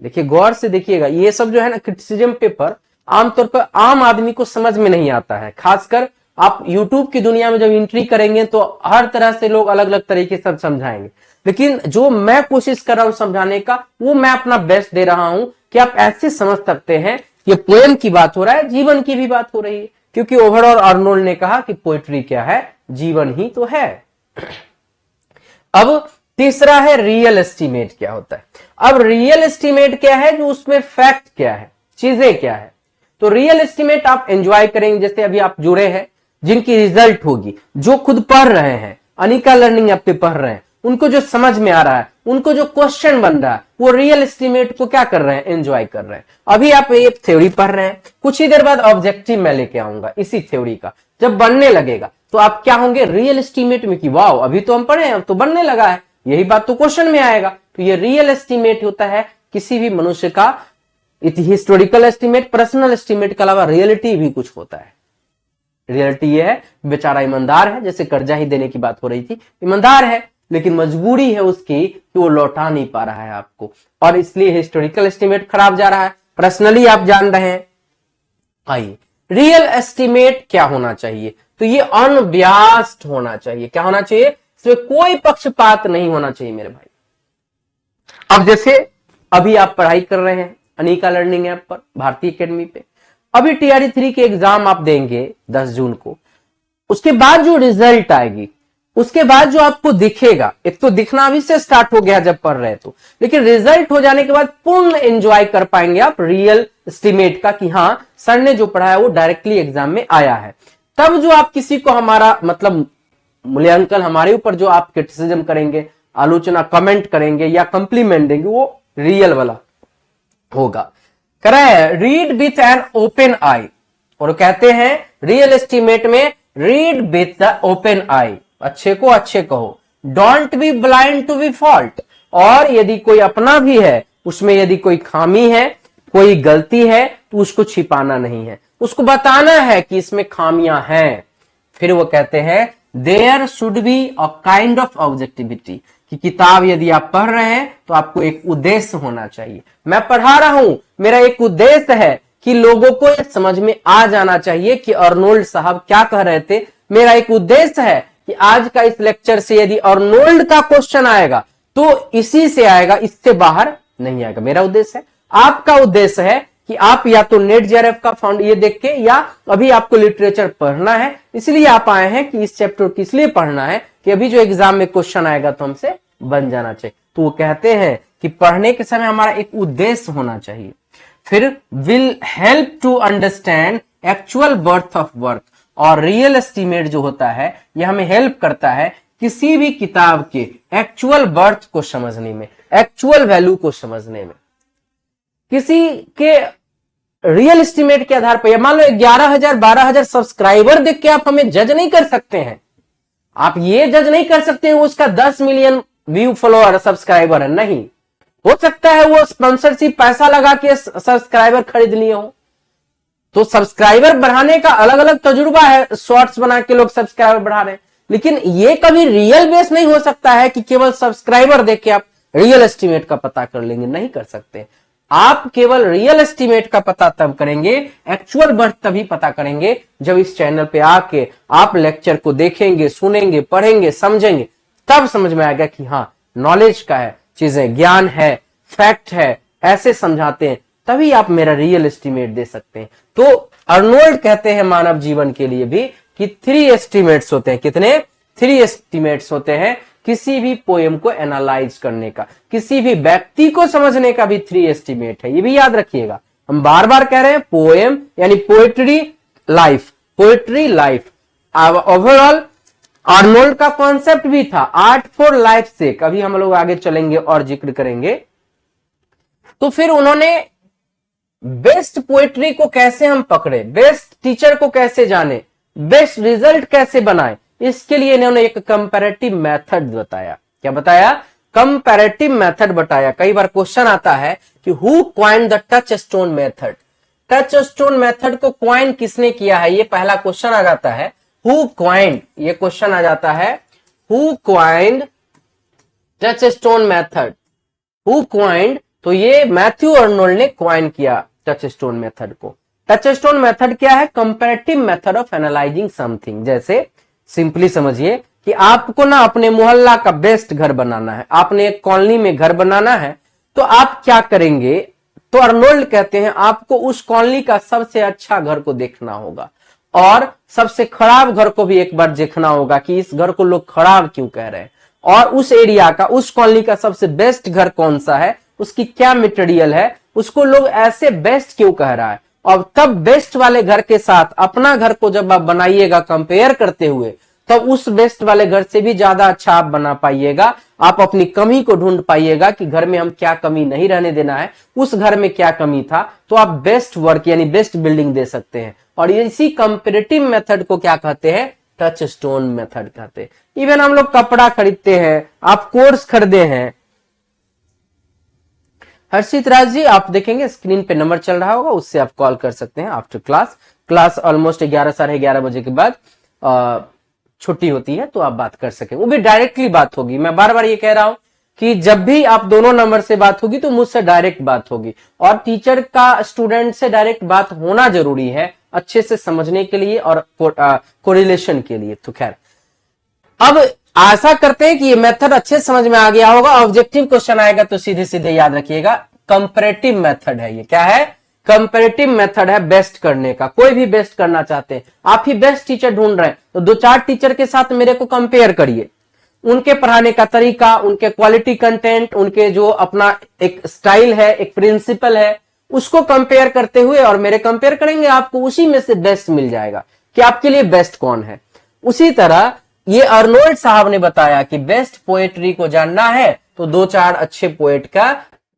देखिए गौर से देखिएगा, ये सब जो है ना क्रिटिसिज्म पेपर आमतौर पर आम आदमी को समझ में नहीं आता है। खासकर आप यूट्यूब की दुनिया में जब एंट्री करेंगे तो हर तरह से लोग अलग अलग तरीके से समझाएंगे, लेकिन जो मैं कोशिश कर रहा हूं समझाने का, वो मैं अपना बेस्ट दे रहा हूं कि आप ऐसे समझ सकते हैं ये पोएम की बात हो रहा है, जीवन की भी बात हो रही है। क्योंकि ओवरऑल अर्नोल्ड ने कहा कि पोएट्री क्या है, जीवन ही तो है। अब तीसरा है रियल एस्टीमेट क्या होता है। अब रियल एस्टीमेट क्या है, जो उसमें फैक्ट क्या है, चीजें क्या है। तो रियल एस्टीमेट आप एंजॉय करेंगे, जैसे अभी आप जुड़े हैं, जिनकी रिजल्ट होगी, जो खुद पढ़ रहे हैं, अनिका लर्निंग ऐप पे पढ़ रहे हैं, उनको जो समझ में आ रहा है, उनको जो क्वेश्चन बन रहा है, वो रियल एस्टीमेट को क्या कर रहे हैं, एंजॉय कर रहे हैं। अभी आप ये थ्योरी पढ़ रहे हैं, कुछ ही देर बाद ऑब्जेक्टिव मैं लेके आऊंगा इसी थ्योरी का, जब बनने लगेगा तो आप क्या होंगे, रियल एस्टीमेट में कि वाओ अभी तो हम पढ़े हैं, अब तो बनने लगा है, यही बात तो क्वेश्चन में आएगा। तो ये रियल एस्टीमेट होता है किसी भी मनुष्य का। हिस्टोरिकल एस्टीमेट, पर्सनल एस्टीमेट के अलावा रियलिटी भी कुछ होता है। रियलिटी ये है बेचारा ईमानदार है, जैसे कर्जा ही देने की बात हो रही थी, ईमानदार है लेकिन मजबूरी है उसकी कि वो लौटा नहीं पा रहा है आपको, और इसलिए हिस्टोरिकल एस्टीमेट खराब जा रहा है, पर्सनली आप जान रहे हैं। आइए रियल एस्टीमेट क्या होना चाहिए, तो ये अनबियास्ड होना चाहिए। क्या होना चाहिए, इसमें कोई पक्षपात नहीं होना चाहिए मेरे भाई। अब जैसे अभी आप पढ़ाई कर रहे हैं अनिका लर्निंग ऐप पर, भारतीय एकेडमी पे, अभी टीआरई 3 के एग्जाम आप देंगे 10 जून को, उसके बाद जो रिजल्ट आएगी, उसके बाद जो आपको दिखेगा, एक तो दिखना अभी से स्टार्ट हो गया जब पढ़ रहे तो, लेकिन रिजल्ट हो जाने के बाद पूर्ण एंजॉय कर पाएंगे आप रियल एस्टीमेट का, कि हाँ सर ने जो पढ़ा है वो डायरेक्टली एग्जाम में आया है। तब जो आप किसी को हमारा मतलब मूल्यांकन, हमारे ऊपर जो आप क्रिटिसिज्म करेंगे, आलोचना, कमेंट करेंगे या कंप्लीमेंट देंगे, वो रियल वाला होगा। Read with an open eye, और कहते हैं रियल एस्टीमेट में read with the open eye, अच्छे को अच्छे कहो, don't be blind to be fault, और यदि कोई अपना भी है उसमें यदि कोई खामी है, कोई गलती है, तो उसको छिपाना नहीं है, उसको बताना है कि इसमें खामियां हैं। फिर वो कहते हैं there should be a kind of objectivity, कि किताब यदि आप पढ़ रहे हैं तो आपको एक उद्देश्य होना चाहिए। मैं पढ़ा रहा हूं, मेरा एक उद्देश्य है कि लोगों को समझ में आ जाना चाहिए कि अर्नोल्ड साहब क्या कह रहे थे। मेरा एक उद्देश्य है कि आज का इस लेक्चर से यदि अर्नोल्ड का क्वेश्चन आएगा तो इसी से आएगा, इससे बाहर नहीं आएगा। मेरा उद्देश्य है, आपका उद्देश्य है कि आप या तो नेट जेआरएफ का फाउंड ये देख के, या अभी आपको लिटरेचर पढ़ना है, इसलिए आप आए हैं कि इस चैप्टर को इसलिए पढ़ना है कि अभी जो एग्जाम में क्वेश्चन आएगा तो हमसे बन जाना चाहिए। तो वो कहते हैं कि पढ़ने के समय हमारा एक उद्देश्य होना चाहिए। फिर will help to understand actual birth of work, और रियल एस्टीमेट जो होता है ये हमें हेल्प करता है किसी भी किताब के एक्चुअल बर्थ को समझने में, एक्चुअल वैल्यू को समझने में। किसी के रियल एस्टीमेट के आधार पर, मान लो 11,000 12,000 सब्सक्राइबर देख के आप हमें जज नहीं कर सकते हैं। आप ये जज नहीं कर सकते हैं उसका 10 मिलियन व्यू फॉलोअर सब्सक्राइबर है, नहीं। हो सकता है वो स्पॉन्सरशिप पैसा लगा के सब्सक्राइबर खरीद लिए हो, तो सब्सक्राइबर बढ़ाने का अलग अलग तजुर्बा है, शॉर्ट्स बना के लोग सब्सक्राइबर बढ़ा रहे हैं, लेकिन ये कभी रियल बेस नहीं हो सकता है कि केवल सब्सक्राइबर देख के आप रियल एस्टीमेट का पता कर लेंगे, नहीं कर सकते। आप केवल रियल एस्टीमेट का पता तब करेंगे, एक्चुअल बर्थ तभी पता करेंगे जब इस चैनल पे आके आप लेक्चर को देखेंगे, सुनेंगे, पढ़ेंगे, समझेंगे, तब समझ में आएगा कि हाँ नॉलेज का है, चीजें ज्ञान है, फैक्ट है, ऐसे समझाते हैं, तभी आप मेरा रियल एस्टीमेट दे सकते हैं। तो अर्नोल्ड कहते हैं मानव जीवन के लिए भी कि 3 एस्टीमेट्स होते हैं। कितने? 3 एस्टीमेट्स होते हैं किसी भी पोएम को एनालाइज करने का, किसी भी व्यक्ति को समझने का भी 3 एस्टीमेट है। ये भी याद रखिएगा, हम बार बार कह रहे हैं पोएम यानी poetry life, poetry life. Overall Arnold का कॉन्सेप्ट भी था आर्ट फॉर लाइफ से, कभी हम लोग आगे चलेंगे और जिक्र करेंगे। तो फिर उन्होंने बेस्ट पोएट्री को कैसे हम पकड़े, बेस्ट टीचर को कैसे जाने, बेस्ट रिजल्ट कैसे बनाए, इसके लिए इन्होंने एक कंपैरेटिव मेथड बताया। क्या बताया? कंपैरेटिव मेथड बताया। कई बार क्वेश्चन आता है कि who coined the touchstone method, touchstone method को क्वाइन किसने किया है, ये पहला क्वेश्चन आ जाता है। हु क्वाइंड, ये क्वेश्चन आ जाता है, who coined touchstone method, who coined, तो ये मैथ्यू अर्नोल्ड ने क्वाइन किया टच स्टोन मेथड को। टच स्टोन मेथड क्या है? Comparative method of analysing something. जैसे सिंपली समझिए कि आपको ना अपने मोहल्ला का बेस्ट घर बनाना है, आपने एक कॉलोनी में घर बनाना है, तो आप क्या करेंगे? तो अर्नोल्ड कहते हैं आपको उस कॉलोनी का सबसे अच्छा घर को देखना होगा और सबसे खराब घर को भी एक बार देखना होगा कि इस घर को लोग खराब क्यों कह रहे हैं, और उस एरिया का, उस कॉलोनी का सबसे बेस्ट घर कौन सा है, उसकी क्या मटेरियल है, उसको लोग ऐसे बेस्ट क्यों कह रहा है। और तब बेस्ट वाले घर के साथ अपना घर को जब आप बनाइएगा कंपेयर करते हुए, तब उस बेस्ट वाले घर से भी ज्यादा अच्छा आप बना पाइएगा। आप अपनी कमी को ढूंढ पाइएगा कि घर में हम क्या कमी नहीं रहने देना है, उस घर में क्या कमी था, तो आप बेस्ट वर्क यानी बेस्ट बिल्डिंग दे सकते हैं। और इसी कंपैरेटिव मेथड को क्या कहते हैं? टच स्टोन मेथड कहते हैं। इवन हम लोग कपड़ा खरीदते हैं, आप कोर्स खरीदे हैं, हर्षित राज जी आप देखेंगे स्क्रीन पे नंबर चल रहा होगा, उससे आप कॉल कर सकते हैं आफ्टर क्लास। क्लास ऑलमोस्ट 11 साढ़े 11 बजे के बाद छुट्टी होती है, तो आप बात कर सकें, वो भी डायरेक्टली बात होगी। मैं बार बार ये कह रहा हूं कि जब भी आप दोनों नंबर से बात होगी तो मुझसे डायरेक्ट बात होगी, और टीचर का स्टूडेंट से डायरेक्ट बात होना जरूरी है अच्छे से समझने के लिए और कोरिलेशन के लिए। तो खैर, अब आशा करते हैं कि ये मेथड अच्छे समझ में आ गया होगा। ऑब्जेक्टिव क्वेश्चन आएगा तो सीधे सीधे याद रखिएगा, कंपैरेटिव मेथड है ये। क्या है? कंपैरेटिव मेथड है बेस्ट करने का। कोई भी बेस्ट करना चाहते हैं, आप ही बेस्ट टीचर ढूंढ रहे हैं, तो 2-4 टीचर के साथ मेरे को कंपेयर करिए, उनके पढ़ाने का तरीका, उनके क्वालिटी कंटेंट, उनके जो अपना एक स्टाइल है, एक प्रिंसिपल है, उसको कंपेयर करते हुए और मेरे कंपेयर करेंगे, आपको उसी में से बेस्ट मिल जाएगा कि आपके लिए बेस्ट कौन है। उसी तरह ये अर्नोल्ड साहब ने बताया कि बेस्ट पोएट्री को जानना है तो 2-4 अच्छे पोएट का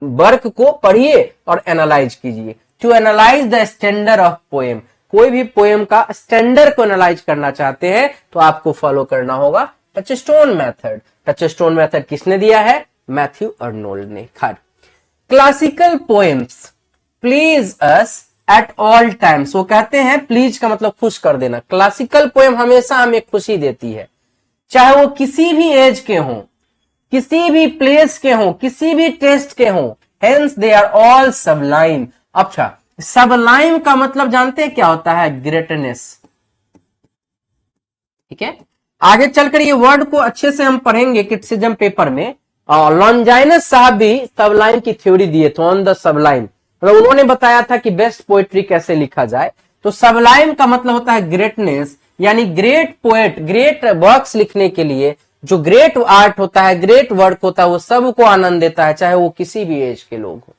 वर्क को पढ़िए और एनालाइज कीजिए। To analyse the standard of poem, कोई भी पोएम का स्टैंडर्ड को एनालाइज करना चाहते हैं तो आपको फॉलो करना होगा touch stone method. Touchstone method किसने दिया है? मैथ्यू अर्नोल्ड ने। खैर, classical poems please us at all times, वो कहते हैं प्लीज का मतलब खुश कर देना। क्लासिकल पोएम हमेशा हमें खुशी देती है, चाहे वो किसी भी एज के हों, किसी भी प्लेस के हों, किसी भी टेस्ट के हों, hence they are all sublime. अच्छा, सबलाइम का मतलब जानते हैं क्या होता है? ग्रेटनेस। ठीक है, आगे चलकर ये वर्ड को अच्छे से हम पढ़ेंगे क्रिटिसिज्म पेपर में। और लॉन्जाइनस साहब भी सबलाइम की थ्योरी दिए थे, ऑन द सबलाइम, मतलब उन्होंने बताया था कि बेस्ट पोएट्री कैसे लिखा जाए। तो सबलाइम का मतलब होता है ग्रेटनेस, यानी ग्रेट पोएट, ग्रेट वर्क्स लिखने के लिए जो ग्रेट आर्ट होता है, ग्रेट वर्क होता है, वो सबको आनंद देता है, चाहे वो किसी भी एज के लोग हो,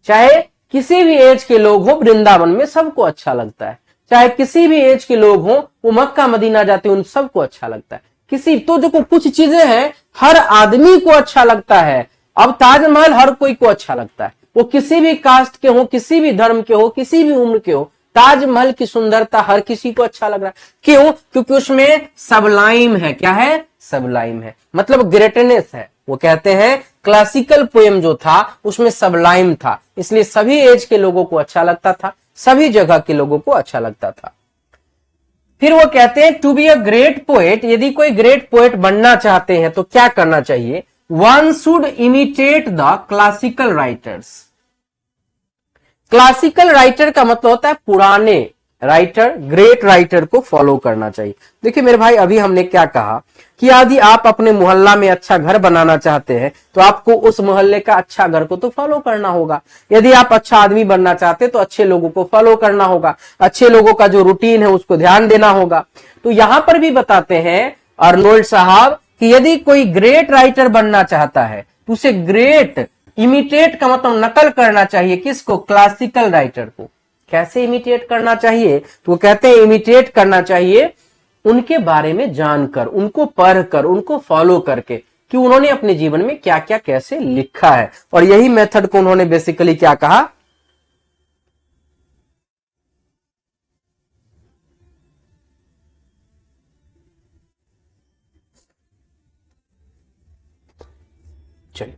चाहे किसी भी एज के लोग हो। वृंदावन में सबको अच्छा लगता है, चाहे किसी भी एज के लोग हो, वो मक्का मदीना जाते हैं, उन सबको अच्छा लगता है। किसी तो जो कुछ चीजें हैं हर आदमी को अच्छा लगता है। अब ताजमहल हर कोई को अच्छा लगता है, वो किसी भी कास्ट के हो, किसी भी धर्म के हो, किसी भी उम्र के हो, ताजमहल की सुंदरता हर किसी को अच्छा लग रहा है। क्यों? क्योंकि उसमें सबलाइम है। क्या है? सबलाइम है, मतलब ग्रेटनेस है। वो कहते हैं क्लासिकल पोएम जो था उसमें सबलाइम था, इसलिए सभी एज के लोगों को अच्छा लगता था, सभी जगह के लोगों को अच्छा लगता था। फिर वो कहते हैं to be a great poet, यदि कोई ग्रेट पोएट बनना चाहते हैं तो क्या करना चाहिए? One should imitate the classical writers. Classical writer का मतलब होता है पुराने राइटर, ग्रेट राइटर को फॉलो करना चाहिए। देखिए मेरे भाई, अभी हमने क्या कहा कि यदि आप अपने मोहल्ला में अच्छा घर बनाना चाहते हैं तो आपको उस मोहल्ले का अच्छा घर को तो फॉलो करना होगा। यदि आप अच्छा आदमी बनना चाहते हैं तो अच्छे लोगों को फॉलो करना होगा, अच्छे लोगों का जो रूटीन है उसको ध्यान देना होगा। तो यहां पर भी बताते हैं अर्नोल्ड साहब कि यदि कोई ग्रेट राइटर बनना चाहता है तो उसे ग्रेट इमिटेट का मतलब नकल करना चाहिए। किसको? क्लासिकल राइटर को। कैसे इमिटेट करना चाहिए? तो वो कहते हैं इमिटेट करना चाहिए उनके बारे में जानकर, उनको पढ़कर, उनको फॉलो करके कि उन्होंने अपने जीवन में क्या क्या कैसे लिखा है। और यही मेथड को उन्होंने बेसिकली क्या कहा? चलिए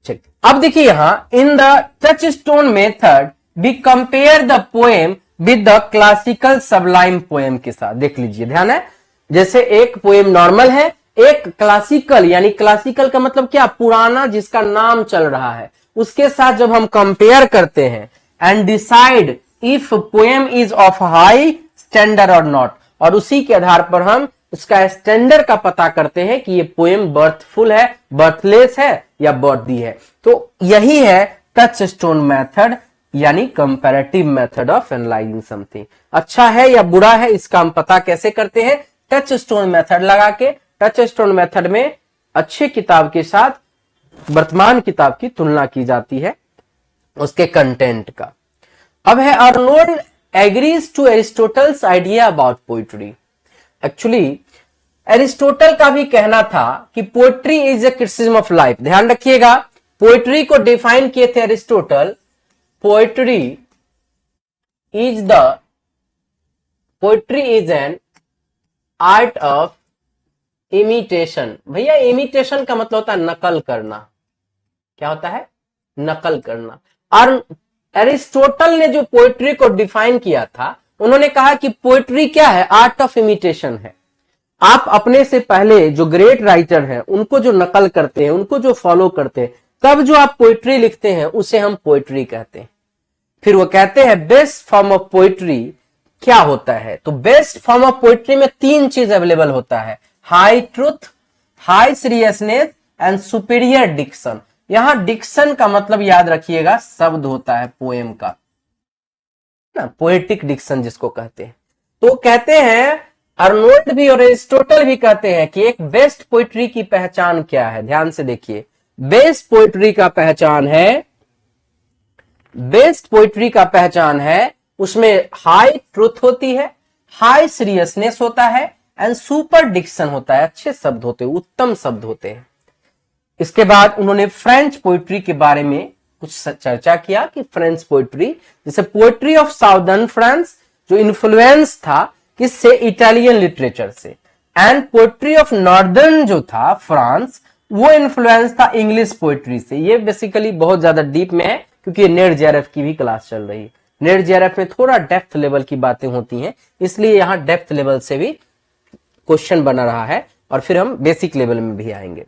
चलिए, अब देखिए यहां in the touchstone method we compare the poem with the classical sublime poem के साथ। देख लीजिए, ध्यान है, जैसे एक पोएम नॉर्मल है, एक क्लासिकल, यानी क्लासिकल का मतलब क्या? पुराना, जिसका नाम चल रहा है, उसके साथ जब हम कंपेयर करते हैं and decide if poem is of high standard और नॉट, और उसी के आधार पर हम उसका स्टैंडर्ड का पता करते हैं कि ये पोएम बर्थफुल है, बर्थलेस है या बर्थी है। तो यही है टच स्टोन मेथड, यानी comparative method of analysing something. अच्छा है या बुरा है, इसका हम पता कैसे करते हैं? टच स्टोन मेथड लगा के। टच स्टोन मेथड में अच्छी किताब के साथ वर्तमान किताब की तुलना की जाती है, उसके कंटेंट का। अब है Arnold agrees to Aristotle's idea about poetry. Actually Aristotle का भी कहना था कि poetry is a criticism of life. ध्यान रखिएगा, पोएट्री को डिफाइन किए थे Aristotle, poetry is an art of imitation. भैया इमिटेशन का मतलब होता है नकल करना। क्या होता है? नकल करना। और एरिस्टोटल ने जो पोएट्री को डिफाइन किया था, उन्होंने कहा कि पोएट्री क्या है? आर्ट ऑफ इमिटेशन है। आप अपने से पहले जो ग्रेट राइटर हैं उनको जो नकल करते हैं, उनको जो फॉलो करते हैं, तब जो आप पोएट्री लिखते हैं उसे हम पोएट्री कहते हैं। फिर वो कहते हैं बेस्ट फॉर्म ऑफ पोएट्री क्या होता है? तो बेस्ट फॉर्म ऑफ पोएट्री में तीन चीज अवेलेबल होता है: high truth, high seriousness and superior diction. यहां डिक्शन का मतलब याद रखिएगा, शब्द होता है पोएम का ना, पोएटिक डिक्शन जिसको कहते हैं। तो कहते हैं, अर्नोल्ड भी और एरिस्टोटल भी कहते हैं कि एक बेस्ट पोएट्री की पहचान क्या है। ध्यान से देखिए, बेस्ट पोएट्री का पहचान है, बेस्ट पोएट्री का पहचान है उसमें हाई ट्रूथ होती है, हाई सीरियसनेस होता है एंड सुपर डिक्शन होता है। अच्छे शब्द होते हैं, उत्तम शब्द होते हैं। इसके बाद उन्होंने फ्रेंच पोएट्री के बारे में कुछ चर्चा किया कि फ्रेंच पोएट्री, जैसे पोएट्री ऑफ साउदर्न फ्रांस, जो इन्फ्लुएंस था किससे? इटालियन लिटरेचर से। एंड पोएट्री ऑफ नॉर्दर्न जो था फ्रांस, वो इन्फ्लुएंस था इंग्लिश पोएट्री से। ये बेसिकली बहुत ज्यादा डीप में है क्योंकि नेट जेआरएफ की भी क्लास चल रही है। नेट जेआरएफ में थोड़ा डेप्थ लेवल की बातें होती हैं, इसलिए यहां डेप्थ लेवल से भी क्वेश्चन बना रहा है और फिर हम बेसिक लेवल में भी आएंगे।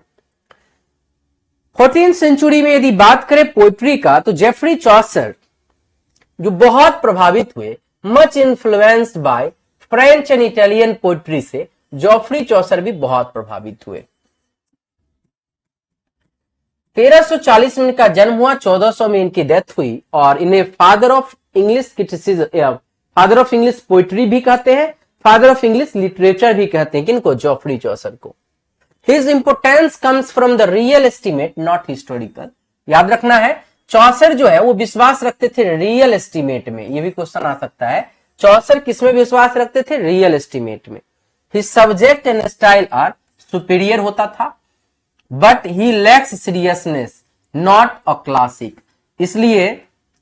14th सेंचुरी में यदि बात करें पोएट्री का, तो जेफरी चॉसर जो बहुत प्रभावित हुए, much influenced by French and Italian poetry से, जेफरी चॉसर भी बहुत प्रभावित हुए। 1340 में इनका जन्म हुआ, 1400 में इनकी डेथ हुई और इन्हें father of English criticism, father of English poetry भी कहते हैं, फादर ऑफ इंग्लिश लिटरेचर भी कहते हैं। किनको? जेफरी चॉसर को। His importance comes from the real estimate, not historical। याद रखना है, चौसर जो है वो विश्वास रखते थे रियल एस्टीमेट में। ये भी क्वेश्चन आ सकता है, चौसर किसमें विश्वास रखते थे? रियल एस्टीमेट में। His subject and style are superior होता था, but he lacks seriousness, not a classic। इसलिए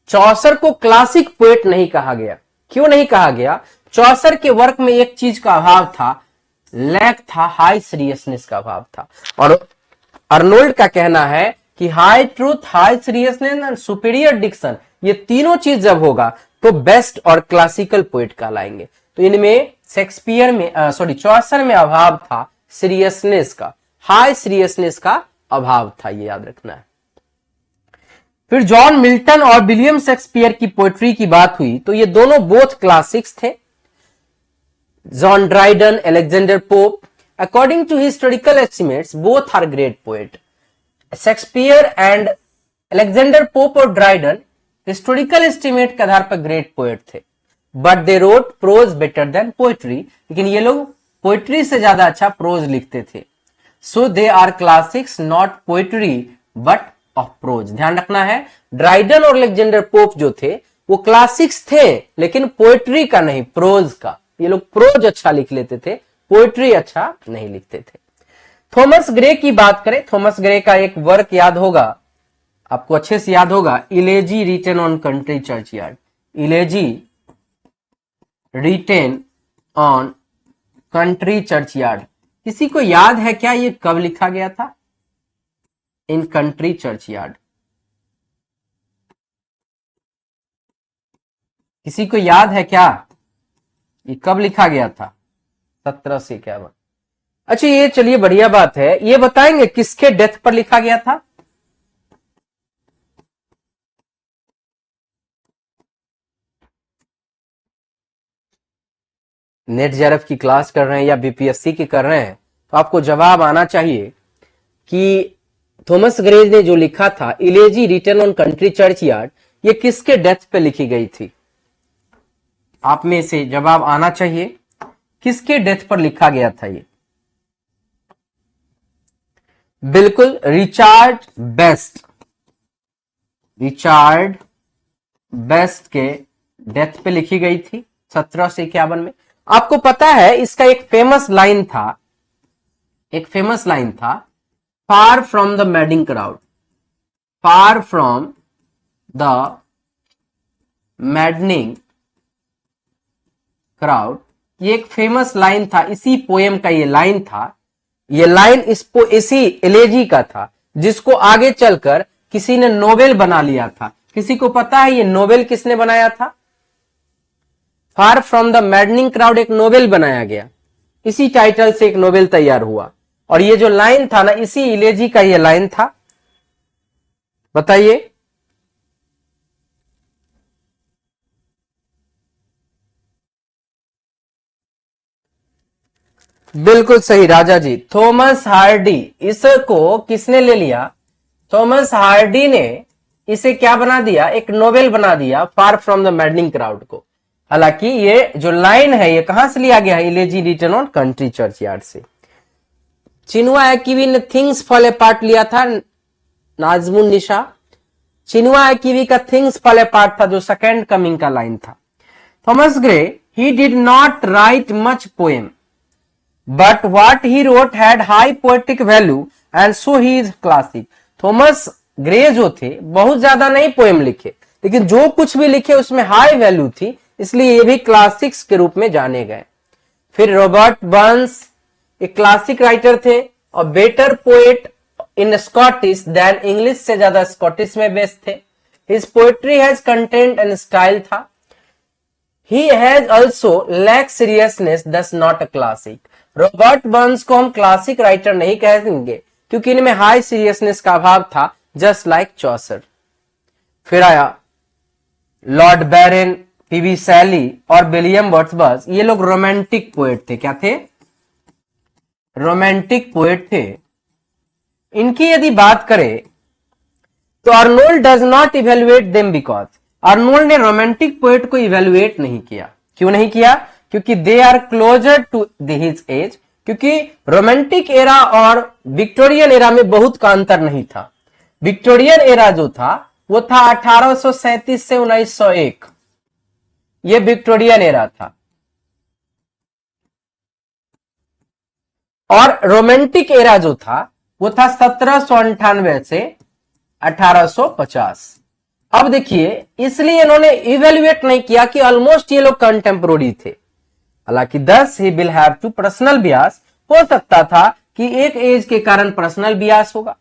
चौसर को क्लासिक पोएट नहीं कहा गया। क्यों नहीं कहा गया? चौसर के वर्क में एक चीज का अभाव था, लैक था, हाई सीरियसनेस का अभाव था। और अर्नोल्ड का कहना है कि high truth, high seriousness and superior diction, ये तीनों चीज जब होगा तो बेस्ट और क्लासिकल पोएट कहलाएंगे। तो इनमें शेक्सपियर में चौसर में अभाव था सीरियसनेस का, हाई सीरियसनेस का अभाव था, ये याद रखना है। फिर जॉन मिल्टन और विलियम शेक्सपियर की पोएट्री की बात हुई तो ये दोनों बोथ क्लासिक्स थे। John Dryden, Alexander Pope, according to historical estimates both are great poet. Shakespeare and Alexander Pope और ड्राइडन हिस्टोरिकल एस्टिमेट के आधार पर ग्रेट पोएट थे, but they wrote prose better than poetry, लेकिन ये लोग पोएट्री से ज्यादा अच्छा प्रोज लिखते थे। So they are classics not poetry but of prose. ध्यान रखना है, ड्राइडन और अलेक्जेंडर पोप जो थे वो क्लासिक्स थे लेकिन पोएट्री का नहीं, प्रोज का। ये लोग प्रोज अच्छा लिख लेते थे, पोएट्री अच्छा नहीं लिखते थे। थॉमस ग्रे की बात करें, थॉमस ग्रे का एक वर्क याद होगा, आपको अच्छे से याद होगा, elegy written on country churchyard. Elegy written on country churchyard, किसी को याद है क्या ये कब लिखा गया था? इन कंट्री चर्चयार्ड, किसी को याद है क्या ये कब लिखा गया था? 1751। अच्छा, ये चलिए बढ़िया बात है, ये बताएंगे किसके डेथ पर लिखा गया था? नेट जेआरएफ की क्लास कर रहे हैं या बीपीएससी की कर रहे हैं तो आपको जवाब आना चाहिए कि थॉमस ग्रे ने जो लिखा था elegy written on country churchyard, ये किसके डेथ पे लिखी गई थी? आप में से जवाब आना चाहिए, किसके डेथ पर लिखा गया था ये? बिल्कुल, रिचार्ड बेस्ट। रिचार्ड बेस्ट के डेथ पे लिखी गई थी 1751 में। आपको पता है इसका एक फेमस लाइन था, far from the madding crowd, far from the maddening crowd, ये एक फेमस लाइन था, इसी पोएम का ये लाइन था। ये लाइन इसी एलेजी का था जिसको आगे चलकर किसी ने नोबेल बना लिया था। किसी को पता है ये नोबेल किसने बनाया था? Far from the maddening crowd एक नोबेल बनाया गया, इसी टाइटल से एक नोबेल तैयार हुआ, और ये जो लाइन था ना, इसी इलेजी का ये लाइन था। बताइए। बिल्कुल सही राजा जी, थॉमस हार्डी। इसको किसने ले लिया? थॉमस हार्डी ने इसे क्या बना दिया? एक नोबेल बना दिया, far from the maddening crowd को। हालांकि ये जो लाइन है ये कहां से लिया गया है? Elegy written on country churchyard से। चिनुआ अकीवी ने थिंग्स फॉल अपार्ट लिया था, नाजमुन निशा। चिनुआ अकीवी का थिंग्स फॉल अपार्ट था जो सेकेंड कमिंग का लाइन था। Thomas Gray, he did not right much poem but what he wrote had high poetic value and so he is classic। Thomas Gray जो थे बहुत ज्यादा नहीं पोएम लिखे, लेकिन जो कुछ भी लिखे उसमें हाई वैल्यू थी, इसलिए ये भी क्लासिक्स के रूप में जाने गए। फिर रॉबर्ट बर्न्स एक क्लासिक राइटर थे और better poet in Scottish than English से ज्यादा स्कॉटिश में बेस्ट थे। His poetry has content and style था। He has also lack seriousness thus not a classic. Robert Burns को हम क्लासिक राइटर नहीं कहेंगे क्योंकि इनमें हाई सीरियसनेस का अभाव था, जस्ट लाइक चौसर। फिर आया लॉर्ड बैरन, पीवी शैली और विलियम वर्ड्सवर्थ। ये लोग रोमांटिक पोएट थे। क्या थे? रोमांटिक पोएट थे। इनकी यदि बात करें तो Arnold does not evaluate them because, Arnold ने रोमांटिक पोएट को इवेल्युएट नहीं किया। क्यों नहीं किया? क्योंकि they are closer to his age, क्योंकि रोमांटिक एरा और विक्टोरियन एरा में बहुत का अंतर नहीं था। विक्टोरियन एरा जो था वो था 1837 से 1901, ये विक्टोरियन एरा था। और रोमांटिक एरा जो था वो था 1798 से 1850। अब देखिए, इसलिए इन्होंने इवेल्युएट नहीं किया कि ऑलमोस्ट ये लोग कंटेम्पोररी थे। हालांकि thus he will have to personal bias, हो सकता था कि एक एज के कारण पर्सनल बियास होगा।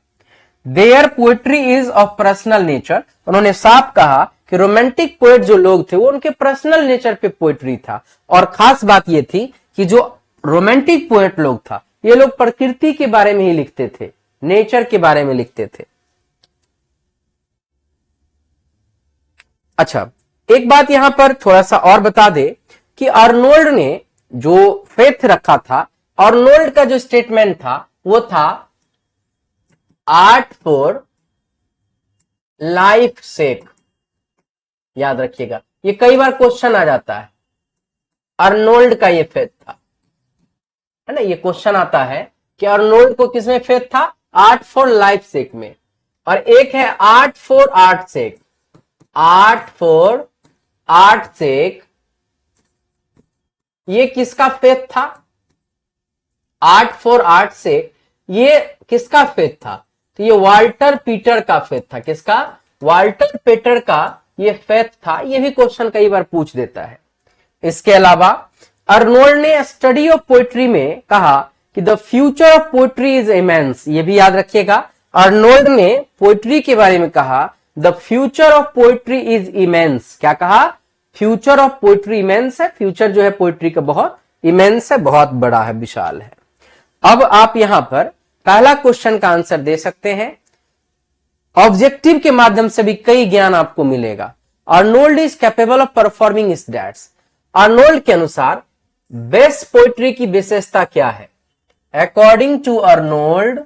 Their poetry is of personal nature, उन्होंने साफ कहा कि रोमांटिक पोएट जो लोग थे वो उनके पर्सनल नेचर पे पोएट्री था। और खास बात ये थी कि जो रोमांटिक पोएट लोग था ये लोग प्रकृति के बारे में ही लिखते थे, नेचर के बारे में लिखते थे। अच्छा, एक बात यहां पर थोड़ा सा और बता दे कि अर्नोल्ड ने जो फेथ रखा था, अर्नोल्ड का जो स्टेटमेंट था वो था आर्ट फॉर लाइफ सेक। याद रखिएगा, ये कई बार क्वेश्चन आ जाता है। अर्नोल्ड का ये फेथ था, है ना, ये क्वेश्चन आता है कि अर्नोल्ड को किसमें फेथ था? आर्ट फॉर लाइफ सेक में। और एक है art for art sake. Art for art sake, ये किसका फेथ था? आर्ट फॉर आर्ट सेक ये किसका फेथ था? तो ये वाल्टर पीटर का फेथ था। किसका? वाल्टर पीटर का ये फेथ था। ये भी क्वेश्चन कई बार पूछ देता है। इसके अलावा अर्नोल्ड ने स्टडी ऑफ पोएट्री में कहा कि the future of poetry is immense. ये भी याद रखिएगा, अर्नोल्ड ने पोएट्री के बारे में कहा the future of poetry is immense. क्या कहा? फ्यूचर ऑफ पोएट्री इमेंस है। फ्यूचर जो है पोएट्री का बहुत इमेंस है, बहुत बड़ा है, विशाल है। अब आप यहां पर पहला क्वेश्चन का आंसर दे सकते हैं। ऑब्जेक्टिव के माध्यम से भी कई ज्ञान आपको मिलेगा। Arnold is capable of performing its dash. Arnold के अनुसार बेस्ट पोएट्री की विशेषता क्या है? According to Arnold,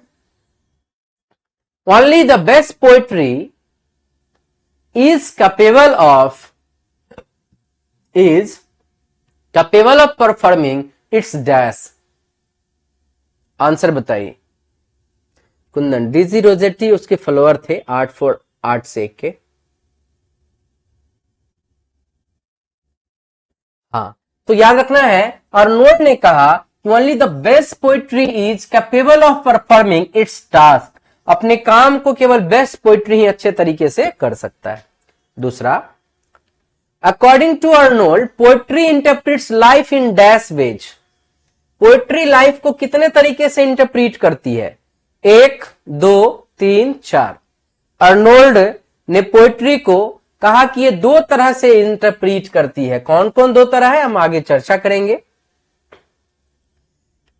only the best poetry is capable of performing its dash। Answer बताइए। कुंदन, डीजी रोजेटी उसके फॉलोअर थे आर्ट फॉर आर्ट सेक के। हाँ, तो याद रखना है, अर्नोल्ड ने कहा कि only the best poetry is capable of performing it's task. अपने काम को केवल बेस्ट पोएट्री ही अच्छे तरीके से कर सकता है। दूसरा, according to Arnold poetry interprets life in dash ways. Poetry life को कितने तरीके से इंटरप्रीट करती है? 1, 2, 3, 4। अर्नोल्ड ने पोएट्री को कहा कि ये 2 तरह से इंटरप्रीट करती है। कौन कौन 2 तरह है, हम आगे चर्चा करेंगे।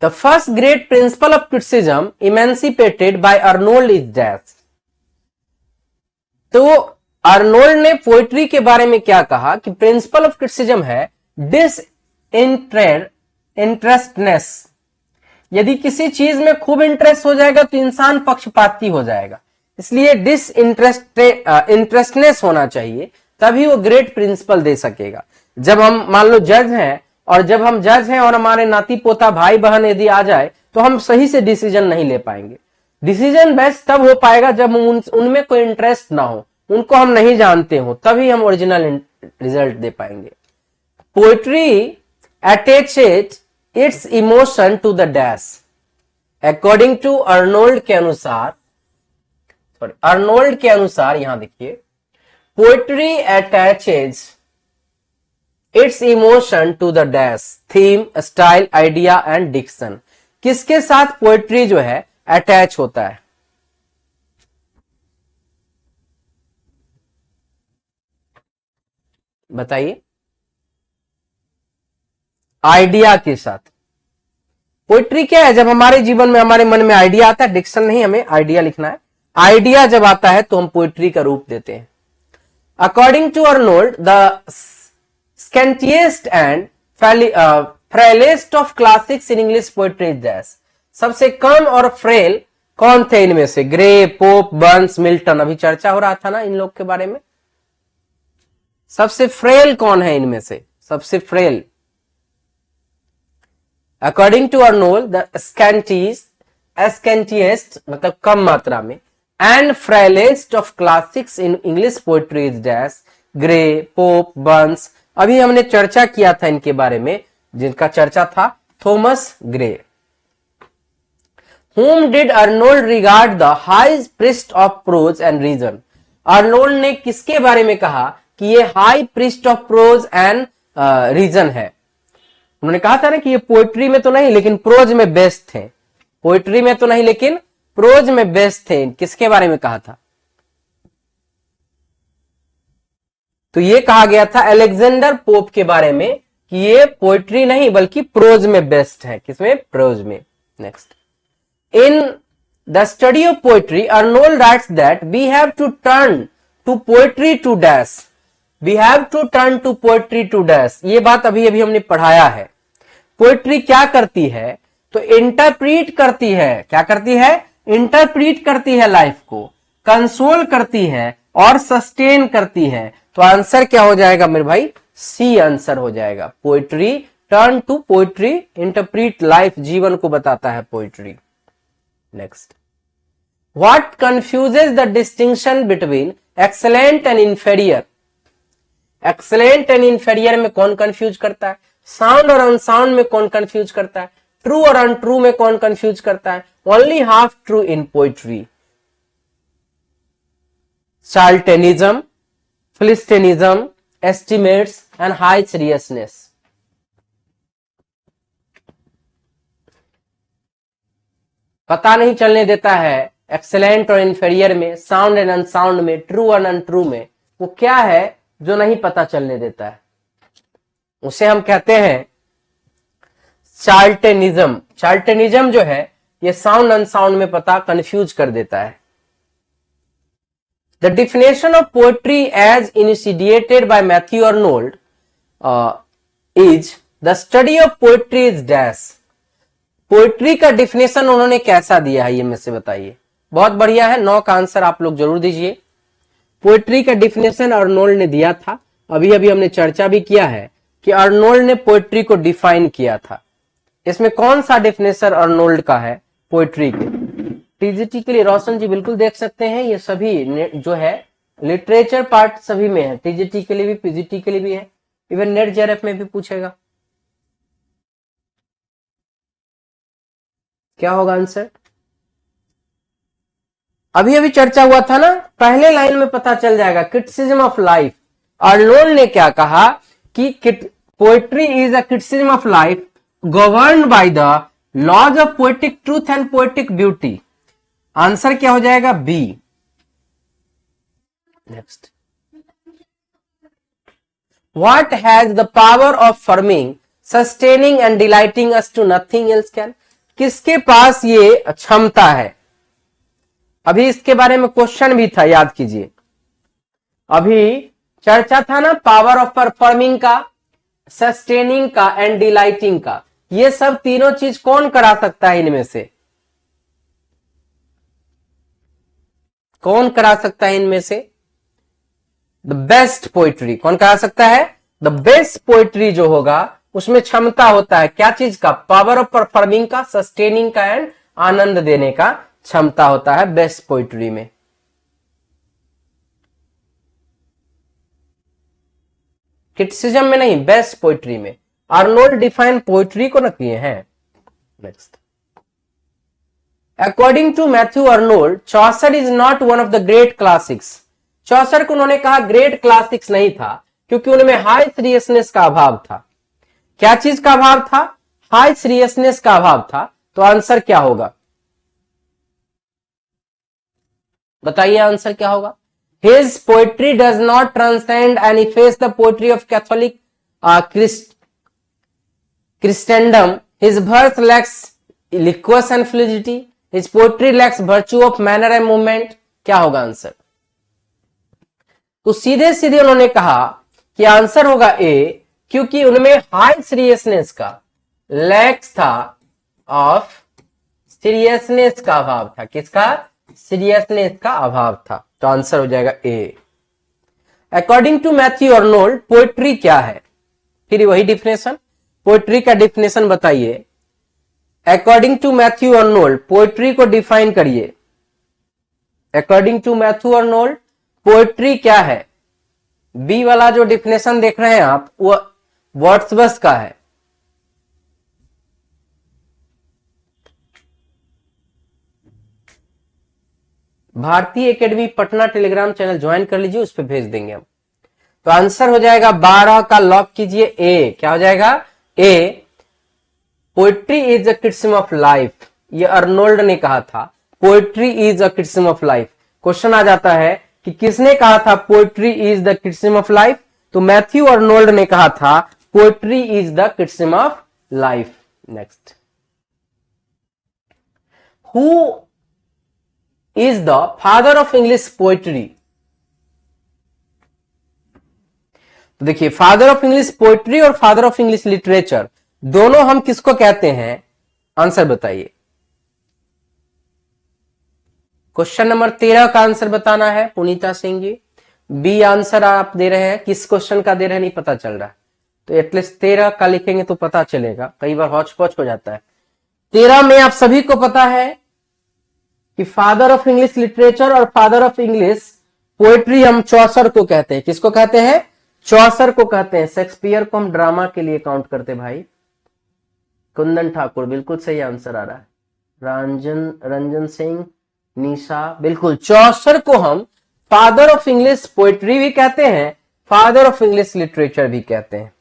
The first great principle of criticism emancipated by Arnold is dash. तो अर्नोल्ड ने पोएट्री के बारे में क्या कहा कि प्रिंसिपल ऑफ क्रिटिसिज्म है इंटरेस्टनेस। यदि किसी चीज में खूब इंटरेस्ट हो जाएगा तो इंसान पक्षपाती हो जाएगा, इसलिए इंटरेस्टनेस होना चाहिए, तभी वो ग्रेट प्रिंसिपल दे सकेगा। जब हम मान लो जज हैं, और जब हम जज हैं और हमारे नाती पोता भाई बहन यदि आ जाए तो हम सही से डिसीजन नहीं ले पाएंगे। डिसीजन बेस्ट तब हो पाएगा जब उनमें कोई इंटरेस्ट ना हो, उनको हम नहीं जानते हो, तभी हम ओरिजिनल रिजल्ट दे पाएंगे। Poetry attaches its emotion to the dash. According to Arnold के अनुसार यहां देखिए, poetry attaches its emotion to the dash, theme, style, idea and diction. किसके साथ पोएट्री जो है अटैच होता है? बताइए। आइडिया के साथ। पोएट्री क्या है? जब हमारे जीवन में, हमारे मन में आइडिया आता है, डिक्शन नहीं, हमें आइडिया लिखना है। आइडिया जब आता है तो हम पोएट्री का रूप देते हैं। According to Arnold, the scantiest and frailest of classics in English poetry is dash. सबसे कम और फ्रेल कौन थे इनमें से? Gray, Pope, Burns, Milton. अभी चर्चा हो रहा था ना इन लोग के बारे में। सबसे फ्रेल कौन है इनमें से? सबसे frail according to Arnold, the scantiest मतलब कम मात्रा में, and frailest of classics in English poetry is dash, Gray, Pope, Burns. अभी हमने चर्चा किया था इनके बारे में, जिनका चर्चा था Thomas Gray. Whom did Arnold regard the high priest of prose and reason? Arnold ने किसके बारे में कहा कि ये high priest of prose and reason है? उन्होंने कहा था ना कि ये पोएट्री में तो नहीं लेकिन प्रोज में बेस्ट थे। पोएट्री में तो नहीं लेकिन प्रोज में बेस्ट थे। किसके बारे में कहा था? तो ये कहा गया था अलेक्जेंडर पोप के बारे में कि ये पोएट्री नहीं बल्कि प्रोज में बेस्ट है। किसमें? प्रोज में। Next, in the study of poetry Arnold writes that we have to turn to poetry to dash. We have to turn to poetry to dash, ये बात अभी अभी हमने पढ़ाया है। पोएट्री क्या करती है? तो इंटरप्रीट करती है। क्या करती है? इंटरप्रीट करती है लाइफ को, कंसोल करती है और सस्टेन करती है। तो आंसर क्या हो जाएगा मेरे भाई? सी आंसर हो जाएगा। Poetry turn to poetry, interpret life, जीवन को बताता है poetry. Next, what confuses the distinction between excellent and inferior? Excellent and inferior में कौन कंफ्यूज करता है? साउंड और अनसाउंड में कौन कंफ्यूज करता है? ट्रू और अनट्रू में कौन कंफ्यूज करता है? Only half true in poetry. Charlatanism, philistinism, estimates and high seriousness. पता नहीं चलने देता है एक्सेलेंट और इंफेरियर में, साउंड एंड अनसाउंड में, ट्रू और अनट्रू में। वो क्या है जो नहीं पता चलने देता है? उसे हम कहते हैं चार्ल्टनिज्म। चार्ल्टनिज्म जो है ये साउंड अनसाउंड में पता कंफ्यूज कर देता है। The definition of poetry as initiated by Matthew Arnold is the study of poetry is dash. Poetry का डिफिनेशन उन्होंने कैसा दिया है, ये में से बताइए। बहुत बढ़िया है, 9 का आंसर आप लोग जरूर दीजिए। पोएट्री का डिफिनेशन अर्नोल्ड ने दिया था। अभी अभी हमने चर्चा भी किया है कि अर्नोल्ड ने पोएट्री को डिफाइन किया था। इसमें कौन सा डिफिनेशन अर्नोल्ड का है पोएट्री के? टीजीटी के लिए रोशन जी बिल्कुल देख सकते हैं, ये सभी जो है लिटरेचर पार्ट सभी में है, टीजीटी के लिए भी, पीजीटी के लिए भी है, इवन नेट जेआरएफ में भी पूछेगा। क्या होगा आंसर? अभी अभी चर्चा हुआ था ना, पहले लाइन में पता चल जाएगा, क्रिटिसिज्म ऑफ लाइफ। अर्नोल्ड ने क्या कहा कि poetry is a criticism of life governed by the laws of poetic truth and poetic beauty. Answer क्या हो जाएगा? B. Next, what has the power of forming, sustaining and delighting us to nothing else can? किसके पास ये क्षमता है? अभी इसके बारे में क्वेश्चन भी था, याद कीजिए। अभी चर्चा था ना पावर ऑफ परफॉर्मिंग का, सस्टेनिंग का एंड डिलाइटिंग का। ये सब तीनों चीज कौन करा सकता है? इनमें से कौन करा सकता है? इनमें से द बेस्ट पोइट्री कौन करा सकता है? द बेस्ट पोइट्री जो होगा उसमें क्षमता होता है क्या चीज का? पावर ऑफ परफॉर्मिंग का, सस्टेनिंग का एंड आनंद देने का क्षमता होता है बेस्ट पोइट्री में। क्रिटिसिज्म में नहीं, बेस्ट पोइट्री में। अर्नोल्ड डिफाइन पोइट्री को न किए हैं। Next, according to Matthew Arnold Chaucer is not one of the great classics. Chaucer को उन्होंने कहा ग्रेट क्लासिक्स नहीं था क्योंकि उनमें हाई सीरियसनेस का अभाव था। क्या चीज का अभाव था? हाई सीरियसनेस का अभाव था। तो आंसर क्या होगा? बताइए आंसर क्या होगा? His poetry does not transcend and efface the poetry of Catholic Christendom. His verse lacks eloquence and fluidity. His poetry lacks virtue of manner and movement. क्या होगा आंसर? तो सीधे सीधे उन्होंने कहा कि आंसर होगा ए, क्योंकि उनमें हाई सीरियसनेस का, लैक्स था ऑफ सीरियसनेस का अभाव था। किसका? सीरियसनेस का अभाव था। तो आंसर हो जाएगा A. According to Matthew Arnold poetry क्या है? फिर वही डिफिनेशन, पोएट्री का डिफिनेशन बताइए। According to Matthew Arnold poetry को डिफाइन करिए। According to Matthew Arnold poetry क्या है? बी वाला जो डिफिनेशन देख रहे हैं आप, वो वर्ड्सवर्थ का है। भारतीय academy Patna Telegram channel join कर लीजिए, उस पर भेज देंगे हम। तो आंसर हो जाएगा 12 का, लॉक कीजिए ए। क्या हो जाएगा? A. Poetry is a criticism of life, ये अर्नोल्ड ने कहा था poetry is a criticism of life. Question आ जाता है कि किसने कहा था poetry is the criticism of life? तो मैथ्यू अर्नोल्ड ने कहा था poetry is the criticism of life. Next, who is the father of English poetry? तो देखिए, फादर ऑफ इंग्लिश पोइट्री और फादर ऑफ इंग्लिश लिटरेचर दोनों हम किसको कहते हैं? आंसर बताइए। क्वेश्चन नंबर 13 का आंसर बताना है पुनीता सिंह जी। बी आंसर आप दे रहे हैं, किस क्वेश्चन का दे रहे हैं नहीं पता चल रहा है, तो एटलीस्ट 13 का लिखेंगे तो पता चलेगा, कई बार हौच पौच हो जाता है। 13 में आप सभी को पता है कि फादर ऑफ इंग्लिश लिटरेचर और फादर ऑफ इंग्लिश पोएट्री हम चौसर को कहते हैं। किसको कहते हैं? चौसर को कहते हैं। शेक्सपियर को हम ड्रामा के लिए काउंट करते भाई। कुंदन ठाकुर बिल्कुल सही आंसर आ रहा है। रंजन सिंह, निशा बिल्कुल। चौसर को हम फादर ऑफ इंग्लिश पोएट्री भी कहते हैं, फादर ऑफ इंग्लिश लिटरेचर भी कहते हैं।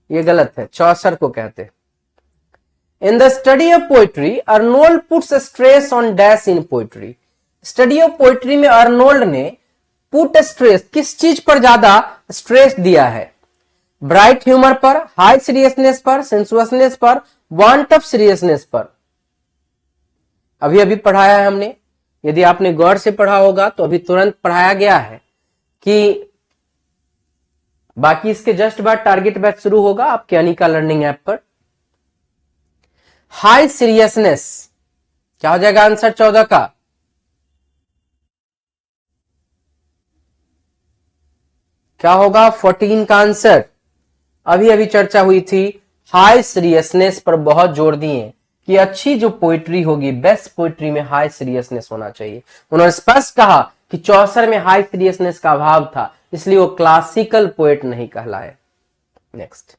ये गलत है, चौसर को कहते हैं। In the study of poetry, Arnold puts a stress on dash in poetry. Study of poetry में अर्नोल्ड ने put a stress, किस चीज पर ज्यादा स्ट्रेस दिया है? ब्राइट ह्यूमर पर, हाई सीरियसनेस पर, सेंसुअसनेस पर, वांट ऑफ सीरियसनेस पर। अभी अभी पढ़ाया है हमने, यदि आपने गौर से पढ़ा होगा तो अभी तुरंत पढ़ाया गया है कि बाकी इसके जस्ट बाद टारगेट बैच शुरू होगा आपके अनिका लर्निंग ऐप पर। हाई सीरियसनेस क्या हो जाएगा आंसर 14 का? क्या होगा 14 का आंसर? अभी अभी चर्चा हुई थी, हाई सीरियसनेस पर बहुत जोर दिए कि अच्छी जो पोइट्री होगी, बेस्ट पोइट्री में हाई सीरियसनेस होना चाहिए। उन्होंने स्पष्ट कहा कि चौसर में हाई सीरियसनेस का अभाव था, इसलिए वो क्लासिकल पोएट नहीं कहलाए। नेक्स्ट,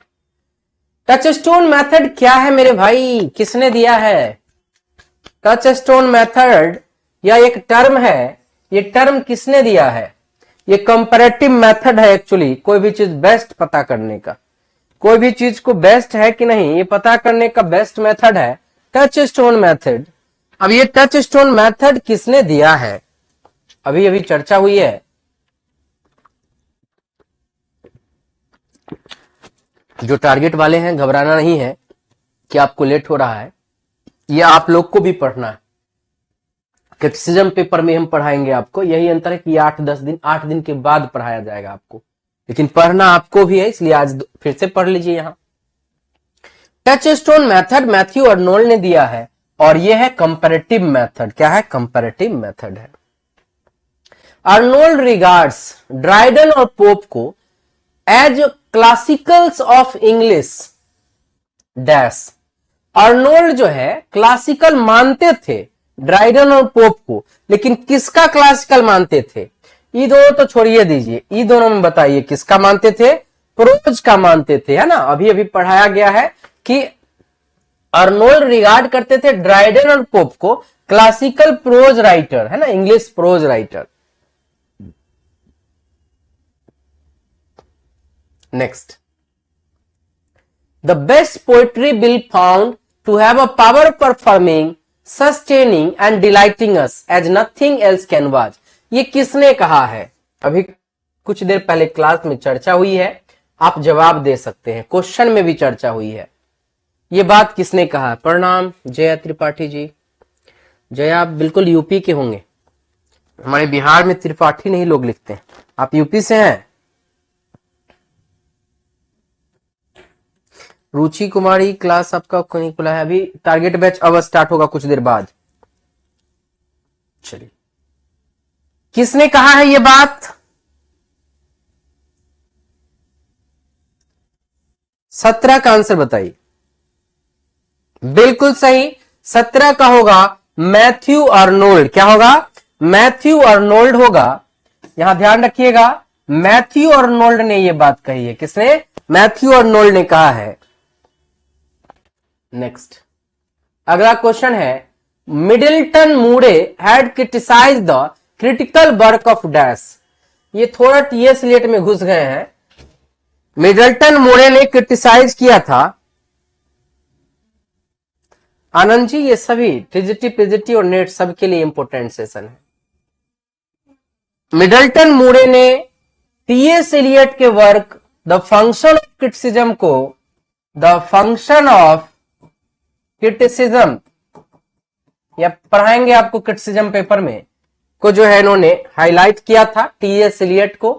टच स्टोन मेथड क्या है मेरे भाई? किसने दिया है? टच स्टोन मेथड या एक टर्म है, ये टर्म किसने दिया है? ये कंपैरेटिव मेथड है एक्चुअली, कोई भी चीज बेस्ट पता करने का, कोई भी चीज को बेस्ट है कि नहीं ये पता करने का बेस्ट मेथड है टच स्टोन मेथड। अब ये टच स्टोन मेथड किसने दिया है? अभी अभी चर्चा हुई है। जो टारगेट वाले हैं घबराना नहीं है कि आपको लेट हो रहा है, ये आप लोग को भी पढ़ना है। क्रिटिसिज्म पेपर में हम पढ़ाएंगे आपको, यही अंतर है कि 8 दिन के बाद पढ़ाया जाएगा आपको, लेकिन पढ़ना आपको भी है, इसलिए आज फिर से पढ़ लीजिए। यहां touch stone method Matthew Arnold ने दिया है और यह है कंपैरेटिव मेथड। क्या है? कंपैरेटिव मेथड है। अर्नोल्ड रिगार्ड्स ड्राइडन और पोप को as classicals of English dash. Arnold जो है क्लासिकल मानते थे ड्राइडन और पोप को, लेकिन किसका क्लासिकल मानते थे? ये दोनों तो छोड़िए दीजिए, ये दोनों में बताइए किसका मानते थे? प्रोज का मानते थे, है ना। अभी अभी पढ़ाया गया है कि अर्नोल्ड रिगार्ड करते थे ड्राइडन और पोप को क्लासिकल प्रोज राइटर, है ना, English prose writer. Next, the best poetry will found to have a power performing, sustaining and delighting us as nothing else can watch. ये किसने कहा है? अभी कुछ देर पहले क्लास में चर्चा हुई है, आप जवाब दे सकते हैं, क्वेश्चन में भी चर्चा हुई है। ये बात किसने कहा? प्रणाम जया त्रिपाठी जी। जया आप बिल्कुल यूपी के होंगे, हमारे बिहार में त्रिपाठी नहीं लोग लिखते हैं, आप यूपी से हैं। रुचि कुमारी क्लास आपका नहीं खुला है अभी, टारगेट बैच अब स्टार्ट होगा कुछ देर बाद। चलिए, किसने कहा है ये बात? 17 का आंसर बताइए। बिल्कुल सही, 17 का होगा मैथ्यू अर्नोल्ड। क्या होगा? मैथ्यू अर्नोल्ड होगा। यहां ध्यान रखिएगा, मैथ्यू अर्नोल्ड ने यह बात कही है। किसने? मैथ्यू अर्नोल्ड ने कहा है। नेक्स्ट, अगला क्वेश्चन है, Middleton Murry had criticise the critical work of dash. ये थोड़ा टीएस लेट में घुस गए हैं। मिडिल्टन मूरे ने क्रिटिसाइज किया था। आनंद जी, ये सभी टीजीटी पीजीटी और नेट सबके लिए इंपोर्टेंट सेशन है। मिडिल्टन मूरे ने टीएस एलियट के work the function of criticism को, द फंक्शन ऑफ क्रिटिसिज्म, या पढ़ाएंगे आपको क्रिटिसिज्म पेपर में, को जो है इन्होंने हाईलाइट किया था टीएस एलियट को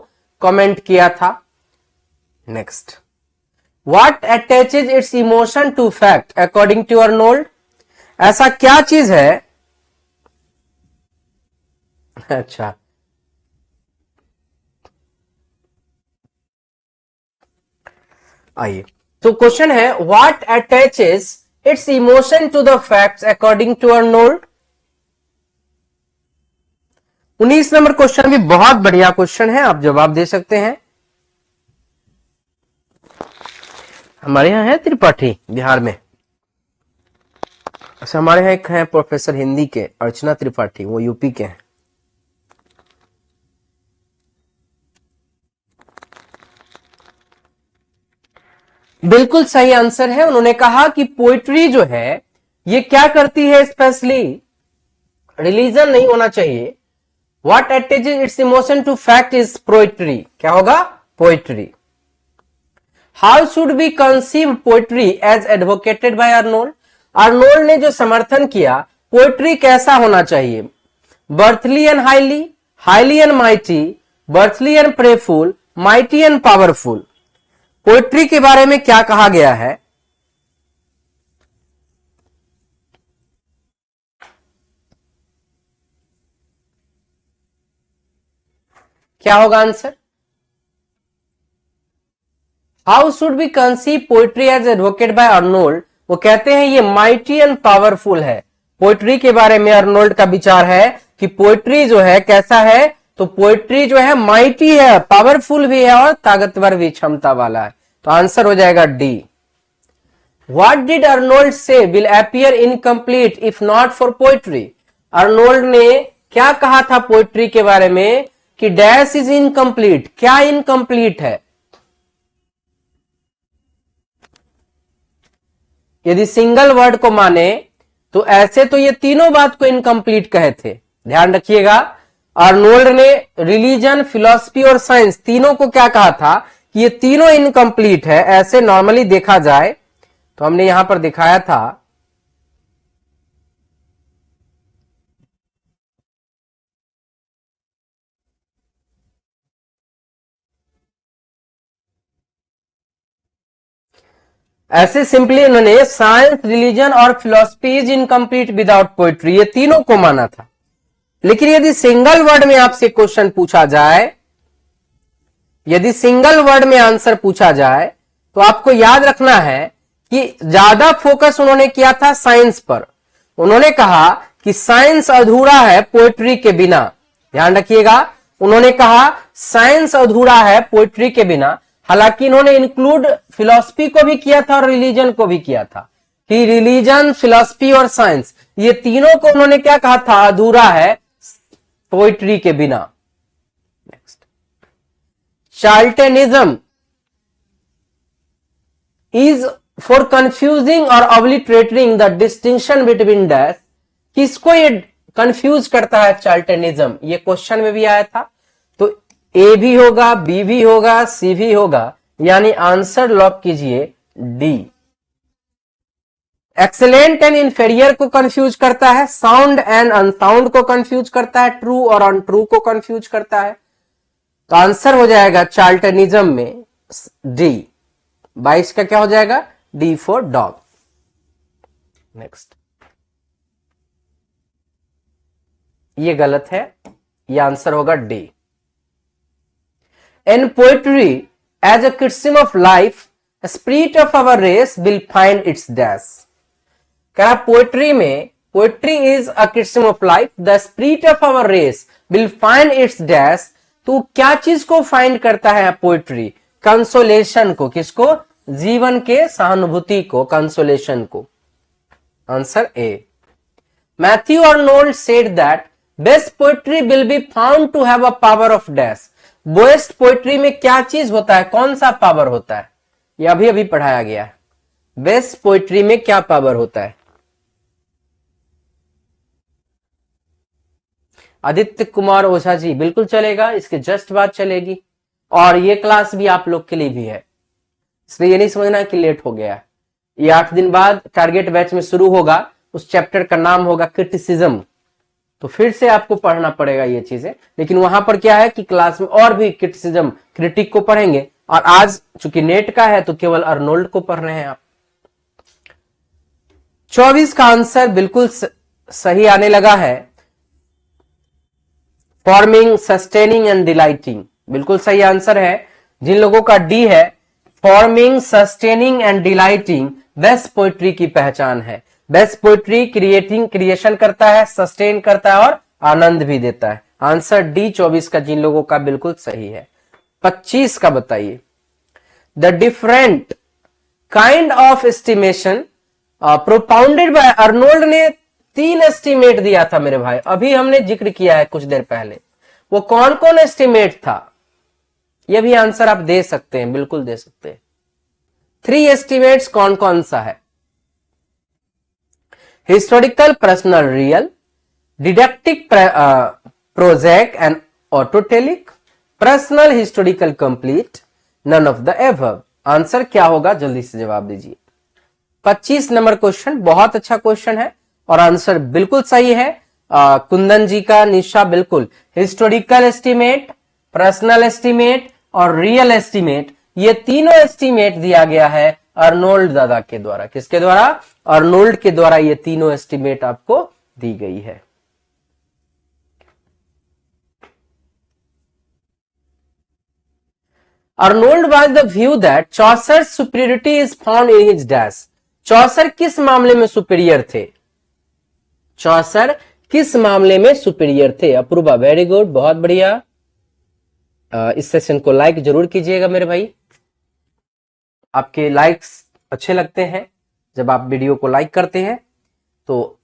कमेंट किया था। Next, what attaches its emotion to fact according to Arnold? ऐसा क्या चीज है? अच्छा, आइए, तो क्वेश्चन है what attaches its emotion to the facts according to Arnold. 19 नंबर क्वेश्चन भी बहुत बढ़िया क्वेश्चन है, आप जवाब दे सकते हैं। हमारे यहाँ है त्रिपाठी बिहार में। अच्छा, हमारे यहाँ एक है प्रोफेसर हिंदी के, अर्चना त्रिपाठी, वो यूपी के हैं। बिल्कुल सही आंसर है। उन्होंने कहा कि पोइट्री जो है ये क्या करती है, स्पेशली रिलीजन नहीं होना चाहिए। What attaches its emotion to fact is poetry. क्या होगा? Poetry. How should be conceive poetry as advocated by Arnold? Arnold ने जो समर्थन किया, पोइट्री कैसा होना चाहिए? Worthily and highly, highly and mighty, worthily and prayerful, mighty and powerful. Poetry के बारे में क्या कहा गया है? क्या होगा answer? How should be conceive poetry as advocate by Arnold? वो कहते हैं ये माइटी एंड पावरफुल है। पोइट्री के बारे में अर्नोल्ड का विचार है कि पोइट्री जो है कैसा है, तो पोइट्री जो है माइटी है, पावरफुल भी है और ताकतवर भी, क्षमता वाला है। तो आंसर हो जाएगा डी। व्हाट डिड अर्नोल्ड से will appear incomplete if not for poetry? Arnold ने क्या कहा था पोइट्री के बारे में कि डैश इज इनकम्प्लीट। क्या इनकम्प्लीट है? यदि सिंगल वर्ड को माने तो ऐसे तो ये तीनों बात को इनकम्प्लीट कहे थे। ध्यान रखिएगा, अर्नोल्ड ने रिलीजन, फिलॉसफी और साइंस तीनों को क्या कहा था कि ये तीनों इनकम्प्लीट है। ऐसे नॉर्मली देखा जाए तो हमने यहां पर दिखाया था, ऐसे सिंपली उन्होंने साइंस, रिलीजन और philosophy is incomplete without poetry, ये तीनों को माना था। लेकिन यदि सिंगल वर्ड में आपसे क्वेश्चन पूछा जाए, यदि सिंगल वर्ड में आंसर पूछा जाए, तो आपको याद रखना है कि ज्यादा फोकस उन्होंने किया था साइंस पर। उन्होंने कहा कि साइंस अधूरा है पोइट्री के बिना। ध्यान रखिएगा, उन्होंने कहा साइंस अधूरा है पोइट्री के बिना। हालांकि इन्होंने इंक्लूड फिलॉसफी को भी किया था और रिलीजन को भी किया था, कि रिलीजन, फिलॉसफी और साइंस ये तीनों को उन्होंने क्या कहा था? अधूरा है पोइट्री के बिना। नेक्स्ट, चार्ल्टनिज्म इज फॉर कंफ्यूजिंग और ऑब्लिटरेटिंग द डिस्टिंक्शन बिटवीन डैश। किसको ये कंफ्यूज करता है चार्ल्टनिज्म? ये क्वेश्चन में भी आया था। तो ए भी होगा, बी भी होगा, सी भी होगा, यानी आंसर लॉक कीजिए डी। एक्सेलेंट एंड इंफेरियर को कंफ्यूज करता है, साउंड एंड अनसाउंड को कंफ्यूज करता है, ट्रू और अनट्रू को कंफ्यूज करता है। तो आंसर हो जाएगा चार्ल्टनिज्म में डी। 22 का क्या हो जाएगा? D for dog. नेक्स्ट, ये गलत है, ये आंसर होगा D. In poetry as a criticism of life, spirit of our race will find its dash. क्या पोइट्री में, poetry is a criticism of life, the spirit of our race will find its dash. तो क्या चीज को फाइंड करता है पोइट्री? कंसोलेशन को। किसको? जीवन के सहानुभूति को, कंसोलेशन को। Answer A. Matthew Arnold said that best poetry will be found to have a power of dash. Best poetry में क्या चीज होता है? कौन सा पावर होता है? यह अभी अभी पढ़ाया गया है। बेस्ट पोइट्री में क्या पावर होता है? आदित्य कुमार ओझा जी, बिल्कुल चलेगा, इसके जस्ट बाद चलेगी। और ये क्लास भी आप लोग के लिए भी है, इसलिए ये नहीं समझना कि लेट हो गया है। ये 8 दिन बाद टारगेट बैच में शुरू होगा। उस चैप्टर का नाम होगा क्रिटिसिज्म। तो फिर से आपको पढ़ना पड़ेगा ये चीजें। लेकिन वहां पर क्या है कि क्लास में और भी क्रिटिसिज्म, क्रिटिक को पढ़ेंगे, और आज चूंकि नेट का है तो केवल अर्नोल्ड को पढ़ रहे हैं आप। 24 का आंसर बिल्कुल सही आने लगा है। फॉर्मिंग, सस्टेनिंग एंड डिलाइटिंग बिल्कुल सही आंसर है। जिन लोगों का डी है, forming, sustaining and delighting best poetry की पहचान है। बेस्ट पोइट्री क्रिएशन करता है, सस्टेन करता है और आनंद भी देता है। आंसर डी 24 का जिन लोगों का बिल्कुल सही है। 25 का बताइए। The different kind of estimation propounded bye Arnold ने 3 एस्टिमेट दिया था मेरे भाई, अभी हमने जिक्र किया है कुछ देर पहले। वो कौन कौन एस्टिमेट था? ये भी आंसर आप दे सकते हैं, बिल्कुल दे सकते हैं। 3 एस्टिमेट्स कौन कौन सा है? Historical, personal, real, didactic, project and autotelic, personal, historical, complete, none of the above. Answer क्या होगा? जल्दी से जवाब दीजिए। 25 नंबर क्वेश्चन बहुत अच्छा क्वेश्चन है और आंसर बिल्कुल सही है। कुंदन जी का, निशा बिल्कुल। हिस्टोरिकल एस्टिमेट, पर्सनल एस्टिमेट और रियल एस्टिमेट, ये तीनों एस्टिमेट दिया गया है अर्नोल्ड दादा के द्वारा। किसके द्वारा? अर्नोल्ड के द्वारा ये तीनों एस्टिमेट आपको दी गई है। Arnold was the view that Chaucer's superiority is found in his dash. चौसर किस मामले में सुपीरियर थे? चौसर किस मामले में सुपीरियर थे? अपूर्वा, वेरी गुड, बहुत बढ़िया। इस सेशन को लाइक जरूर कीजिएगा मेरे भाई। आपके लाइक्स अच्छे लगते हैं जब आप वीडियो को लाइक करते हैं। तो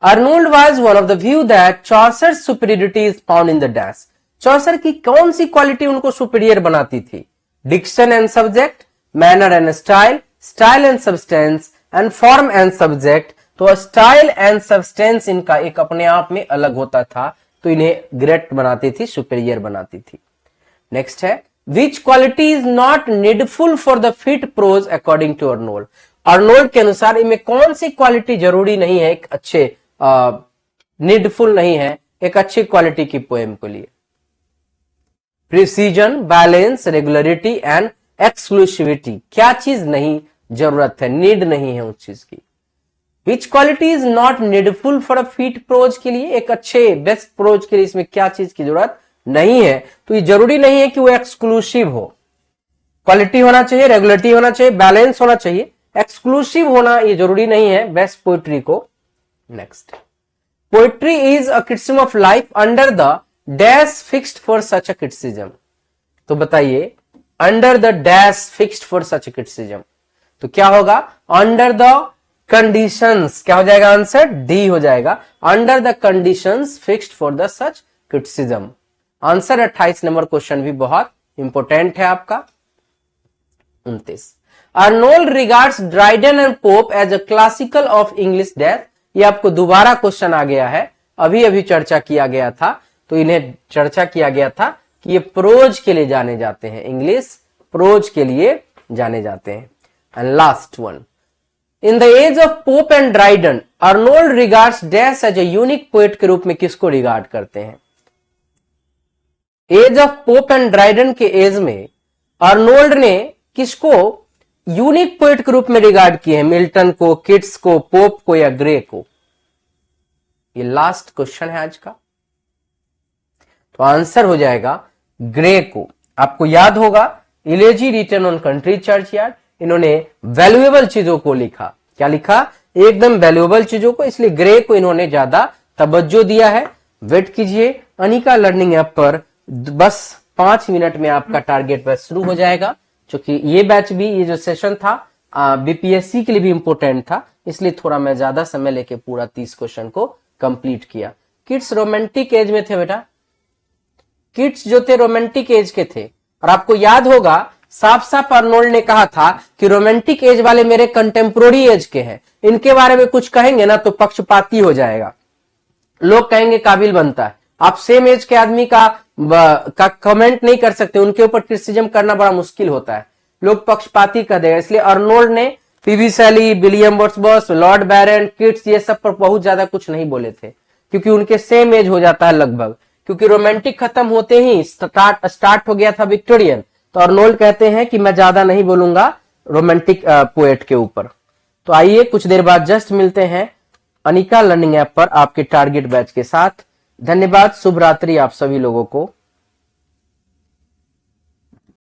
Arnold was one of the view that Chaucer's superiority is found in the dash. Chaucer की कौन सी क्वालिटी उनको सुपीरियर बनाती थी? Diction and subject, manner and style, style and substance and form and subject. तो स्टाइल एंड सब्सटेंस इनका एक अपने आप में अलग होता था, तो इन्हें ग्रेट बनाती थी, सुपीरियर बनाती थी। नेक्स्ट है, which quality is not needful for the fit prose according to Arnold. Arnold के अनुसार इनमें कौन सी क्वालिटी जरूरी नहीं है, एक अच्छे नीडफुल नहीं है एक अच्छी क्वालिटी की पोएम के लिए? Precision, balance, regularity and exclusivity. क्या चीज नहीं जरूरत है, नीड नहीं है उस चीज की? Which quality is not needful for a fit prose के लिए, एक अच्छे बेस्ट प्रोज के लिए इसमें क्या चीज की जरूरत नहीं है? तो ये जरूरी नहीं है कि वो एक्सक्लूसिव हो। क्वालिटी होना चाहिए, रेगुलरिटी होना चाहिए, बैलेंस होना चाहिए, एक्सक्लूसिव होना ये जरूरी नहीं है बेस्ट पोइट्री को। Next, poetry is a criticism of life under the dash fixed for such a criticism. तो बताइए, under the dash fixed for such a criticism, तो क्या होगा? Under the conditions. क्या हो जाएगा आंसर? डी हो जाएगा, under the conditions fixed for the such criticism. Answer 28 नंबर क्वेश्चन भी बहुत इंपॉर्टेंट है आपका। 29, Arnold regards Dryden and Pope as a classical of English death. ये आपको दोबारा क्वेश्चन आ गया है, अभी अभी चर्चा किया गया था, तो इन्हें चर्चा किया गया था कि ये प्रोज के लिए जाने जाते हैं, इंग्लिश प्रोज के लिए जाने जाते हैं। And last one, in the age of Pope and Dryden Arnold regards dash as a unique poet के रूप में किसको रिगार्ड करते हैं? Age of Pope and Dryden के एज में अर्नोल्ड ने किसको यूनिक पोएट के रूप में रिगार्ड किए हैं? मिल्टन को, किट्स को, पोप को या ग्रे को? ये लास्ट क्वेश्चन है आज का, तो आंसर हो जाएगा ग्रे को। आपको याद होगा elegy written on country churchyard, इन्होंने वैल्यूएबल चीजों को लिखा। क्या लिखा? एकदम वैल्यूएबल चीजों को, इसलिए ग्रे को इन्होंने ज्यादा तवज्जो दिया है। वेट कीजिए, अनिका लर्निंग ऐप पर बस 5 मिनट में आपका टारगेट बैच शुरू हो जाएगा। क्योंकि ये बैच भी, ये जो सेशन था बीपीएससी के लिए भी इंपॉर्टेंट था, इसलिए थोड़ा मैं ज्यादा समय लेके पूरा 30 क्वेश्चन को कंप्लीट किया। किड्स रोमांटिक एज में थे बेटा, किड्स जो थे रोमांटिक एज के थे, और आपको याद होगा साफ साफ अर्नोल्ड ने कहा था कि रोमांटिक एज वाले मेरे कंटेम्पोररी एज के हैं, इनके बारे में कुछ कहेंगे ना तो पक्षपाती हो जाएगा, लोग कहेंगे काबिल बनता है। आप सेम एज के आदमी का कमेंट नहीं कर सकते, उनके ऊपर क्रिटिसिज्म करना बड़ा मुश्किल होता है, लोग पक्षपाती कर देगा। इसलिए अर्नोल्ड ने पीवी शैली, विलियम वर्ड्सवर्थ, लॉर्ड बैरन, किट्स, ये सब पर बहुत ज्यादा कुछ नहीं बोले थे। क्योंकि उनके सेम एज हो जाता है लगभग, क्योंकि रोमांटिक खत्म होते ही स्टार्ट हो गया था विक्टोरियन। तो अर्नोल्ड कहते हैं कि मैं ज्यादा नहीं बोलूंगा रोमांटिक पोएट के ऊपर। तो आइए कुछ देर बाद जस्ट मिलते हैं अनिका लर्निंग ऐप पर आपके टारगेट बैच के साथ। धन्यवाद, शुभ रात्रि आप सभी लोगों को।